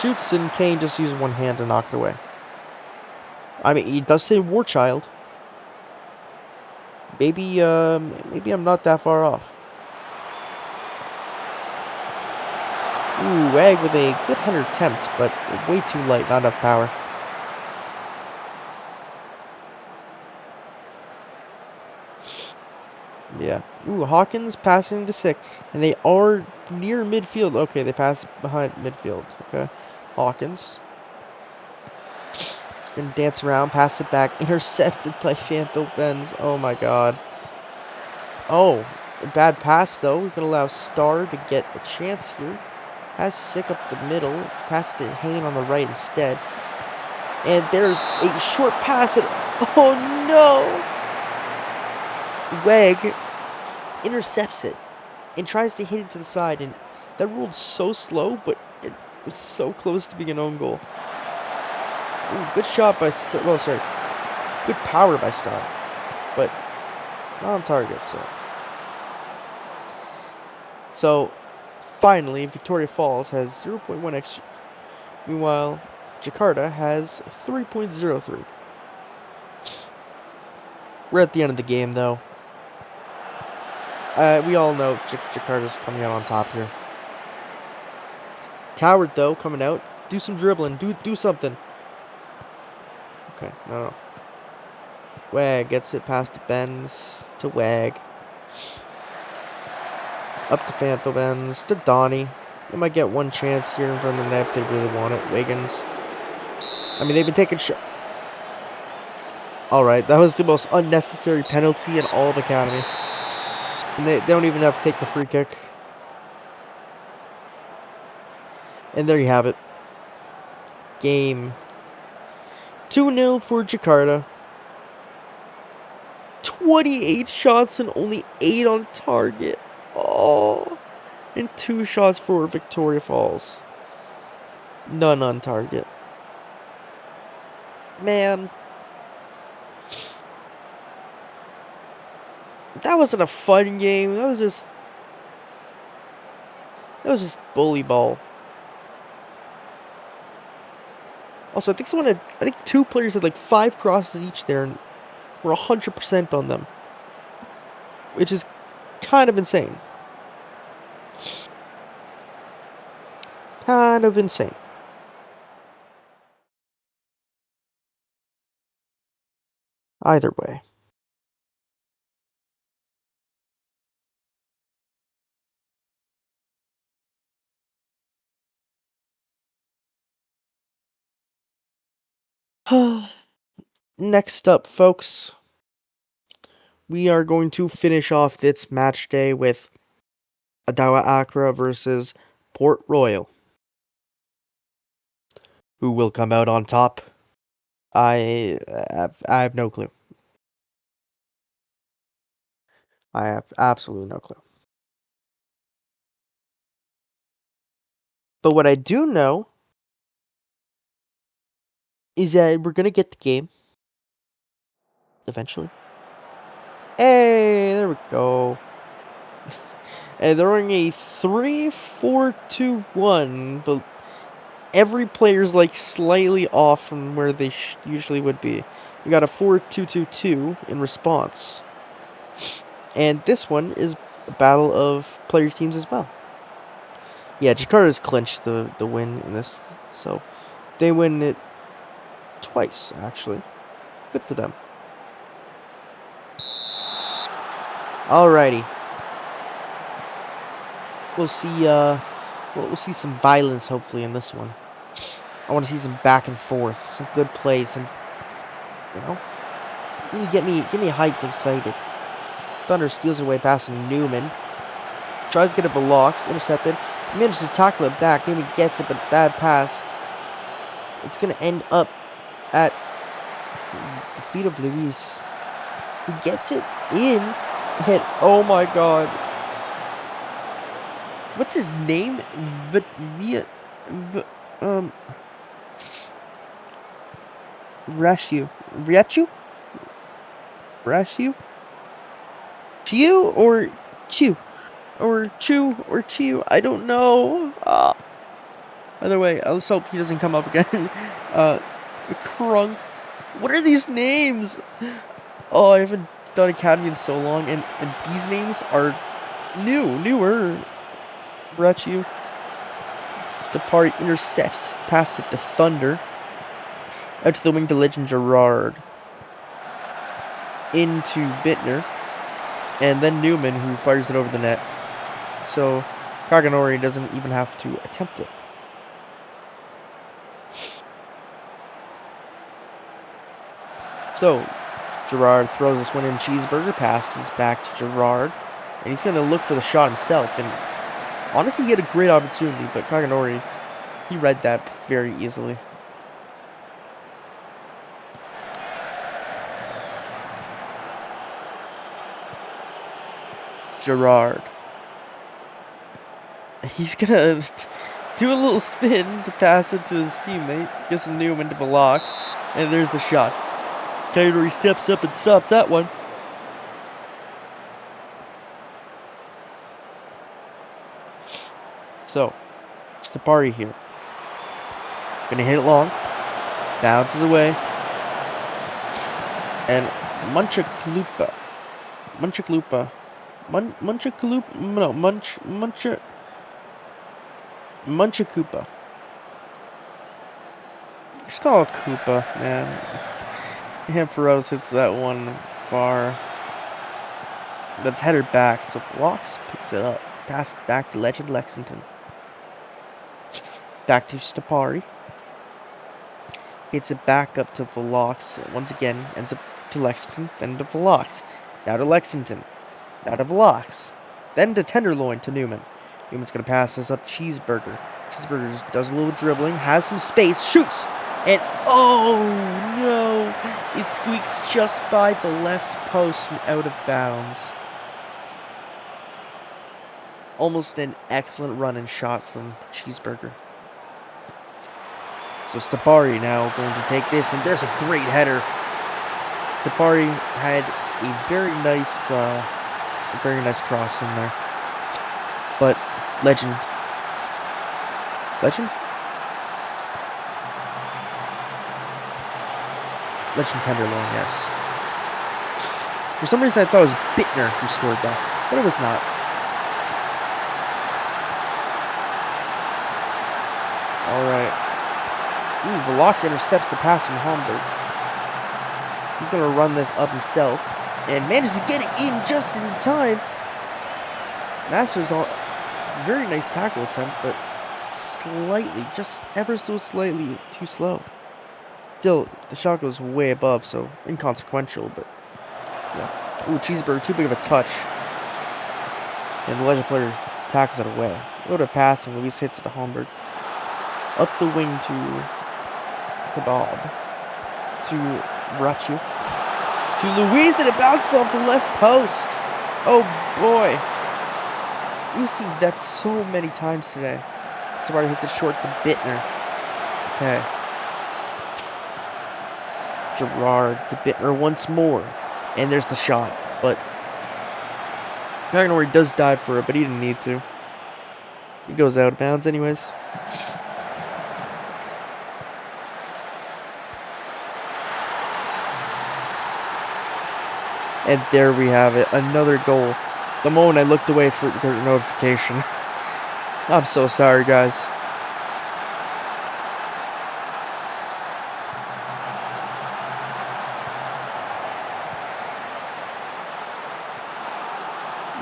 Shoots, and Kane just uses one hand to knock it away. I mean, he does say War Child. Maybe I'm not that far off. Ooh, Egg with a good hunter attempt, but way too light, not enough power. Yeah. Ooh, Hawkins passing to Sick. And they are near midfield. Okay, they pass behind midfield. Okay. Hawkins. Gonna dance around, pass it back. Intercepted by Phantom Benz. Oh my god. Oh, a bad pass though. We're gonna allow Star to get a chance here. Pass Sick up the middle. Pass to Hayne on the right instead. And there's a short pass. And oh no! Weg intercepts it and tries to hit it to the side. And that rolled so slow, but it was so close to being an own goal. Ooh, good shot by Star. Oh, sorry. Good power by Star. But not on target, So, finally, Victoria Falls has 0.1 XG. Meanwhile, Jakarta has 3.03. We're at the end of the game, though. We all know Jakarta's coming out on top here. Toward, though, coming out. Do some dribbling. Do something. Okay, no. Wag gets it past Benz to Wag. Up to Phantom Benz to Donnie. They might get one chance here in front of the net if they really want it. Wiggins. I mean, they've been taking shots. Alright, that was the most unnecessary penalty in all of Academy. And they don't even have to take the free kick. And there you have it. Game 2-0 for Jakarta. 28 shots and only 8 on target. Oh. And 2 shots for Victoria Falls. None on target. Man. That wasn't a fun game. That was just bully ball. Also, I think 2 players had like 5 crosses each there and were 100% on them. Which is kind of insane. Kind of insane. Either way. Next up, folks, we are going to finish off this match day with Adawa Accra versus Port Royal. Who will come out on top? I have no clue. I have absolutely no clue. But what I do know is that we're gonna get the game eventually. Hey, there we go. And they're running a 3-4-2-1, but every player's like slightly off from where they usually would be. We got a 4-2-2-2 in response. And this one is a battle of player teams as well. Yeah, Jakarta's clinched the win in this, so they win it twice, actually. Good for them. Alrighty. We'll see, we'll see some violence, hopefully, in this one. I want to see some back and forth, some good plays, some, you know, really get me hyped, excited. Thunder steals it away past Newman. Tries to get it blocks, intercepted. Manages to tackle it back. Newman gets it, but bad pass. It's going to end up at the feet of Luis. He gets it in. And oh my god. What's his name? Rashu. Riachu? Rashu? Chiu or Chew? Or Chew or Chew? I don't know. By the way, let's hope he doesn't come up again. Crunk. What are these names? Oh, I haven't done Academy in so long, and these names are newer. Rachu. Stapari intercepts, passes it to Thunder. Out to the wing to Legend Gerard. Into Bittner. and then Newman, who fires it over the net. So Kaganori doesn't even have to attempt it. So Gerard throws this one in. Cheeseburger passes back to Gerard, and he's going to look for the shot himself. And honestly, he had a great opportunity, but Kaganori, he read that very easily. Gerard. He's gonna do a little spin to pass it to his teammate. Gets a Newman to the locks, and there's the shot. Kaganori steps up and stops that one. So, Stapari here. Gonna hit it long. Bounces away. And Munchaklupa. Munchaklupa. Munchaklupa. No, Munchakupa. Just call it Koopa, man. Hamperos hits that one far. That's headed back, so Locks picks it up. Pass it back to Legend Lexington. Back to Stapari. Hits it back up to Velox. Once again, ends up to Lexington, then to Velox. Now to Lexington. Now to Velox. Then to Tenderloin to Newman. Newman's going to pass this up Cheeseburger. Cheeseburger does a little dribbling, has some space, shoots! And oh no! It squeaks just by the left post and out of bounds. Almost an excellent run and shot from Cheeseburger. So Stapari now going to take this, and there's a great header. Stapari had a very nice cross in there. But Legend Tenderloin, yes. For some reason I thought it was Bittner who scored that, but it was not. Alright. Velox intercepts the pass from Homburg. He's going to run this up himself, and manages to get it in just in time. Masters on very nice tackle attempt, but slightly, just ever so slightly too slow. Still, the shot goes way above, so inconsequential, but yeah. Ooh, Cheeseburger, too big of a touch. And the Legend player tackles it away. A little bit of passing, Luis hits it to Homburg. Up the wing to Kebab. To Rachu. To Luis, and it bounces off the left post. Oh boy. We've seen that so many times today. Somebody hits it short to Bittner. Okay. Gerard to Bittner once more. And there's the shot. But Kaganori does dive for it, but he didn't need to. He goes out of bounds anyways. And there we have it. Another goal. The moment I looked away for the notification. I'm so sorry, guys.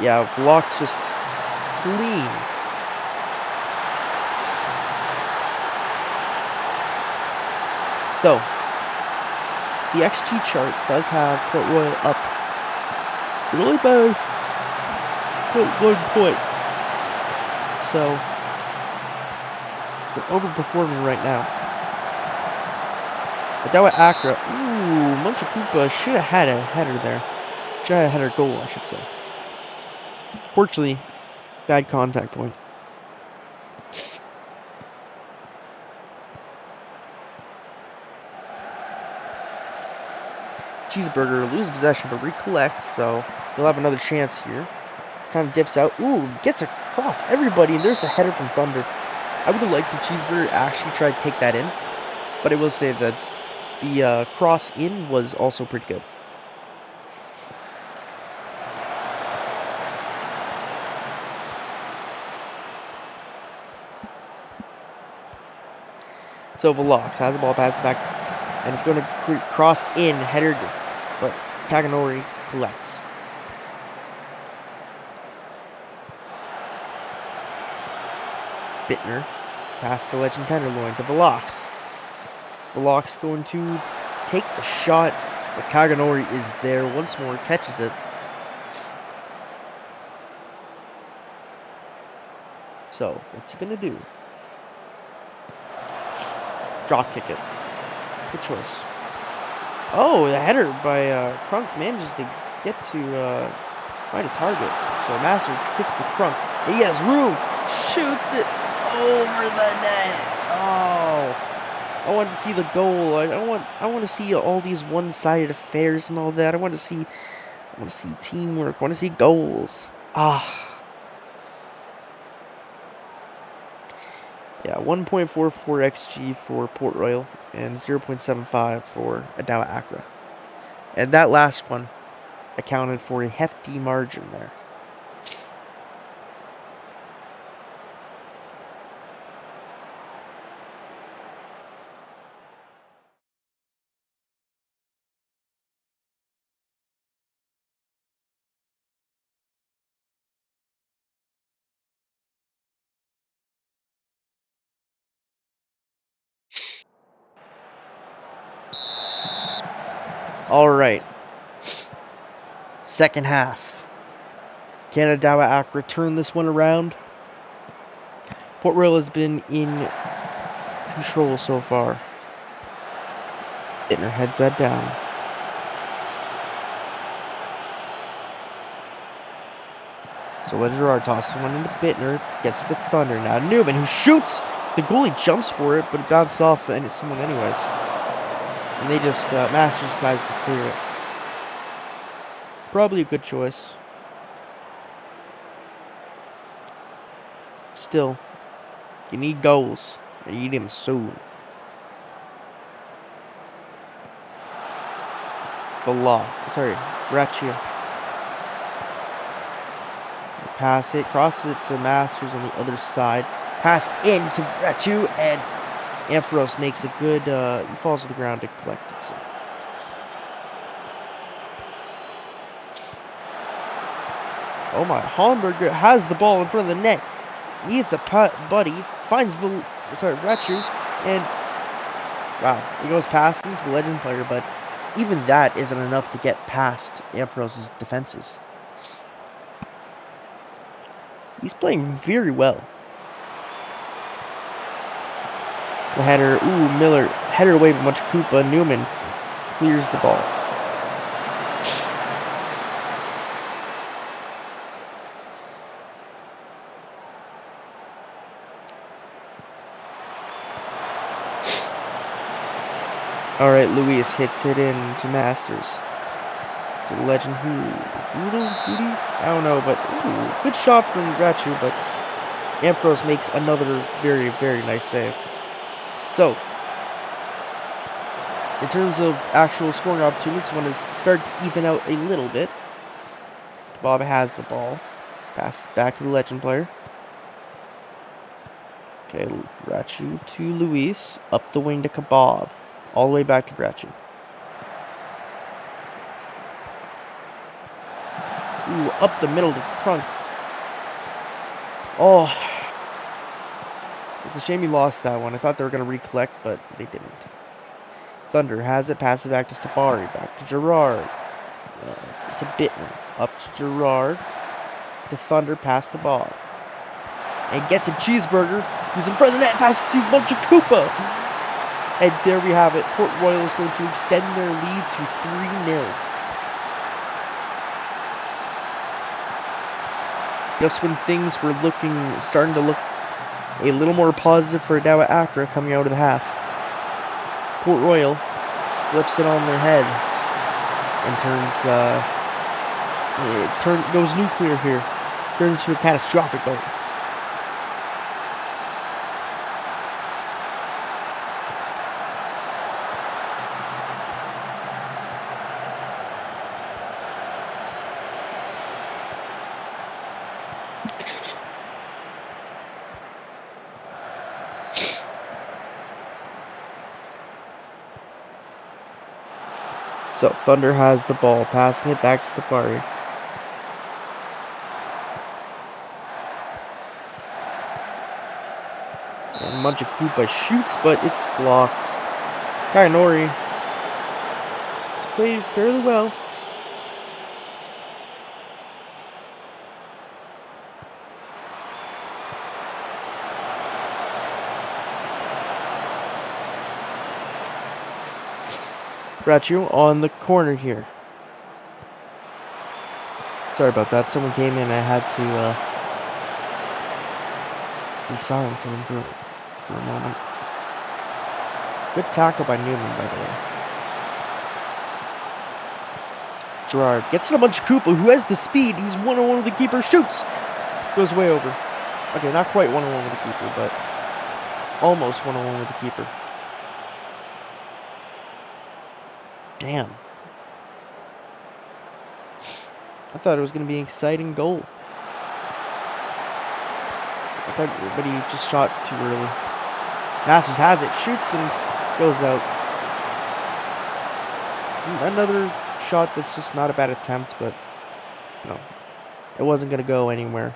Yeah, blocks just clean. So, the XG chart does have Port Royal up really by 1 point. So, they're overperforming right now. Adawa Accra, ooh, Munchakupa should have had a header there. Should have had a goal, I should say. Fortunately, bad contact point. Cheeseburger loses possession but recollects, so he'll have another chance here. Kind of dips out. Ooh, gets across everybody, and there's a header from Thunder. I would have liked the Cheeseburger actually try to take that in, but I will say that the cross in was also pretty good. So Velox has the ball, passes back, and it's going to cross in, header, but Kaganori collects. Bittner. Pass to Legend Tenderloin to Velox. Velox going to take the shot, but Kaganori is there once more, catches it. So, what's he gonna do? Drop kick it. Good choice. Oh, the header by Crunk manages to get to find a target. So Masters gets the Crunk. He has room. Shoots it over the net. Oh, I want to see the goal. I want to see all these one-sided affairs and all that. I want to see teamwork. I want to see goals. Ah. Yeah, 1.44 XG for Port Royal and 0.75 for Adawa Accra. And that last one accounted for a hefty margin there. All right. Second half. Can Adawa Accra turn this one around? Port Royal has been in control so far. Bittner heads that down. So let Gerard toss one into Bittner. Gets it to Thunder. Now Newman, who shoots. The goalie jumps for it, but it bounced off and it's someone anyways. And they just, Masters decides to clear it. Probably a good choice. Still, you need goals. You need him soon. Raccio. Pass it, crosses it to Masters on the other side. Passed into Raccio, and Ampharos makes a good, he falls to the ground to collect it. So. Oh my, Homburger has the ball in front of the net. Needs a buddy. Finds Raccio, and wow, he goes past him to the Legend player, but even that isn't enough to get past Ampharos' defenses. He's playing very well. The header, Miller, header away from much Koopa. Newman clears the ball. Alright, Luis hits it in to Masters. To the Legend I don't know, but good shot from Raccio, but Ampharos makes another very, very nice save. So, in terms of actual scoring opportunities, one is start to even out a little bit. Bob has the ball. Pass back to the Legend player. Okay, Raccio to Luis. Up the wing to Kebab. All the way back to Raccio. Up the middle to Crunk. Oh. It's a shame he lost that one. I thought they were going to recollect, but they didn't. Thunder has it. Pass it back to Stapari. Back to Gerard. To Bittner. Up to Gerard. To Thunder. Pass to Bob. And gets a cheeseburger. Who's in front of the net. Passes to a bunch of Koopa. And there we have it. Port Royal is going to extend their lead to 3-0. Just when things were starting to look a little more positive for Adawa Accra coming out of the half, Port Royal flips it on their head and goes nuclear here. Turns to a catastrophic goal. So Thunder has the ball, passing it back to Stapari. Manchakupa shoots, but it's blocked. Kainori has played fairly well. Brachu on the corner here. Sorry about that. Someone came in. I had to be silent to him for a moment. Good tackle by Newman, by the way. Gerard gets to a bunch of Koopa, who has the speed. He's one-on-one with the keeper. Shoots. Goes way over. Okay, not quite one-on-one with the keeper, but almost one-on-one with the keeper. Damn. I thought it was going to be an exciting goal. I thought, but he just shot too early. Masters has it, shoots, and goes out. Another shot that's just not a bad attempt, but no, it wasn't going to go anywhere.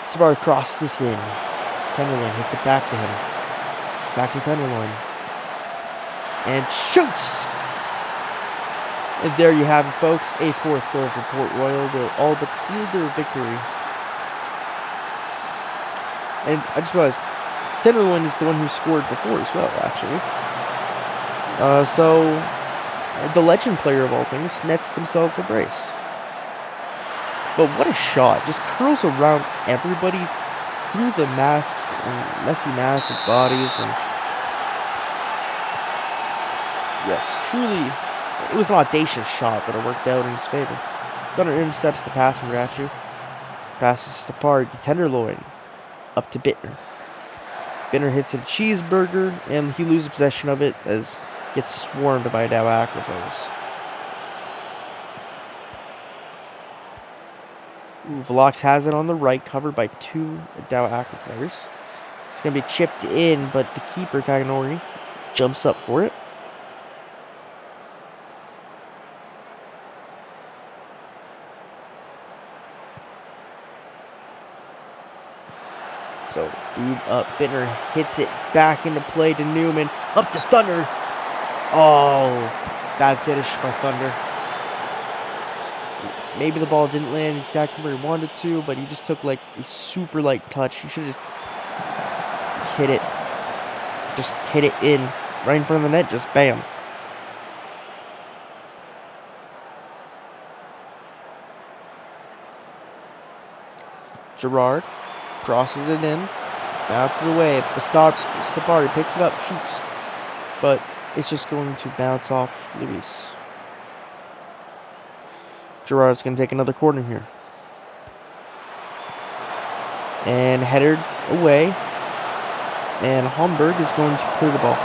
Sabar crossed this in. Tenderloin hits it back to him. Back to Tenderloin. And shoots! And there you have it, folks. A fourth goal for Port Royal will all but seal their victory. And I just realized, Tenderloin is the one who scored before as well, actually. So, the legend player of all things nets themselves a brace. But what a shot. Just curls around everybody through the messy mass of bodies. And yes, truly, it was an audacious shot, but it worked out in his favor. Gunner intercepts the pass from Rachu. Passes to Pard to Tenderloin. Up to Bittner. Bittner hits a cheeseburger, and he loses possession of it as gets swarmed by Dow Acrobos. Velox has it on the right, covered by two Dow Acro players. It's going to be chipped in, but the keeper, Kaganori, jumps up for it. So, boot up, Bittner hits it back into play to Newman, up to Thunder. Oh, bad finish by Thunder. Maybe the ball didn't land exactly where he wanted to, but he just took like a super light touch. He should have just hit it. Just hit it in right in front of the net, just bam. Gerard crosses it in, bounces away. Stapari picks it up, shoots, but it's just going to bounce off Luis. Gerard's going to take another corner here. And headed away. And Homburg is going to clear the ball.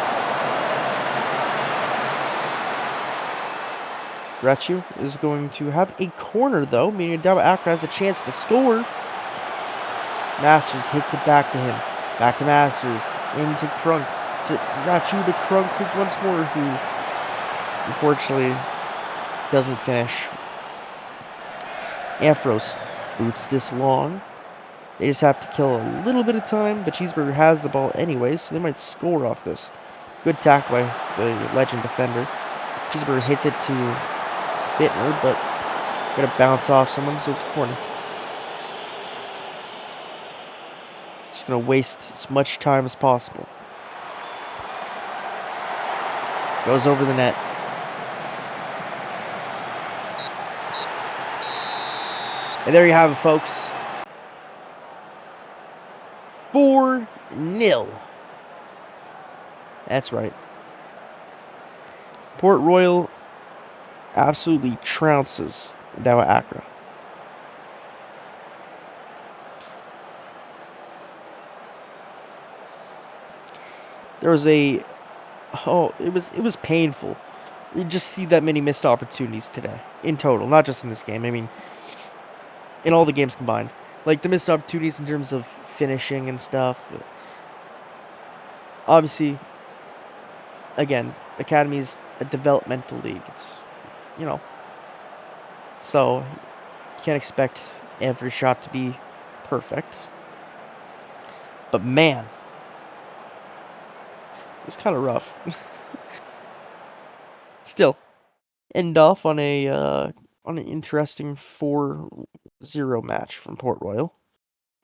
Rachu is going to have a corner, though, meaning Dow Acro has a chance to score. Masters hits it back to him. Back to Masters. Into Crunk. To Rachu to Crunk once more, who unfortunately doesn't finish. Ampharos boots this long. They just have to kill a little bit of time, but Cheeseburger has the ball anyway, so they might score off this. Good tackle by the legend defender. Cheeseburger hits it to Bittner, but gonna bounce off someone, so it's a corner. Just gonna waste as much time as possible. Goes over the net. And there you have it, folks. 4-0. That's right. Port Royal absolutely trounces Dow Acro. There was it was painful. You just see that many missed opportunities today in total, not just in this game. I mean, in all the games combined. Like the missed opportunities in terms of finishing and stuff. Obviously, again, Academy's a developmental league. It's, you know, so you can't expect every shot to be perfect. But man, it was kind of rough. Still, end off on an interesting 4-0 match from Port Royal,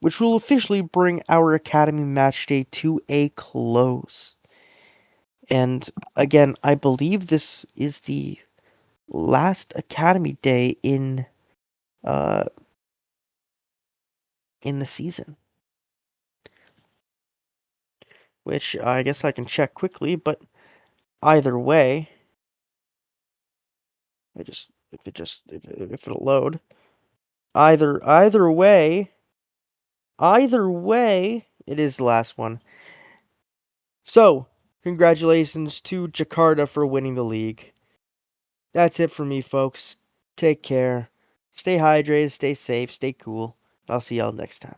which will officially bring our Academy match day to a close. And again, I believe this is the last Academy day uh in the season. Which I guess I can check quickly, but either way, if it'll load. Either way, it is the last one. So, congratulations to Jakarta for winning the league. That's it for me, folks. Take care. Stay hydrated, stay safe, stay cool. I'll see y'all next time.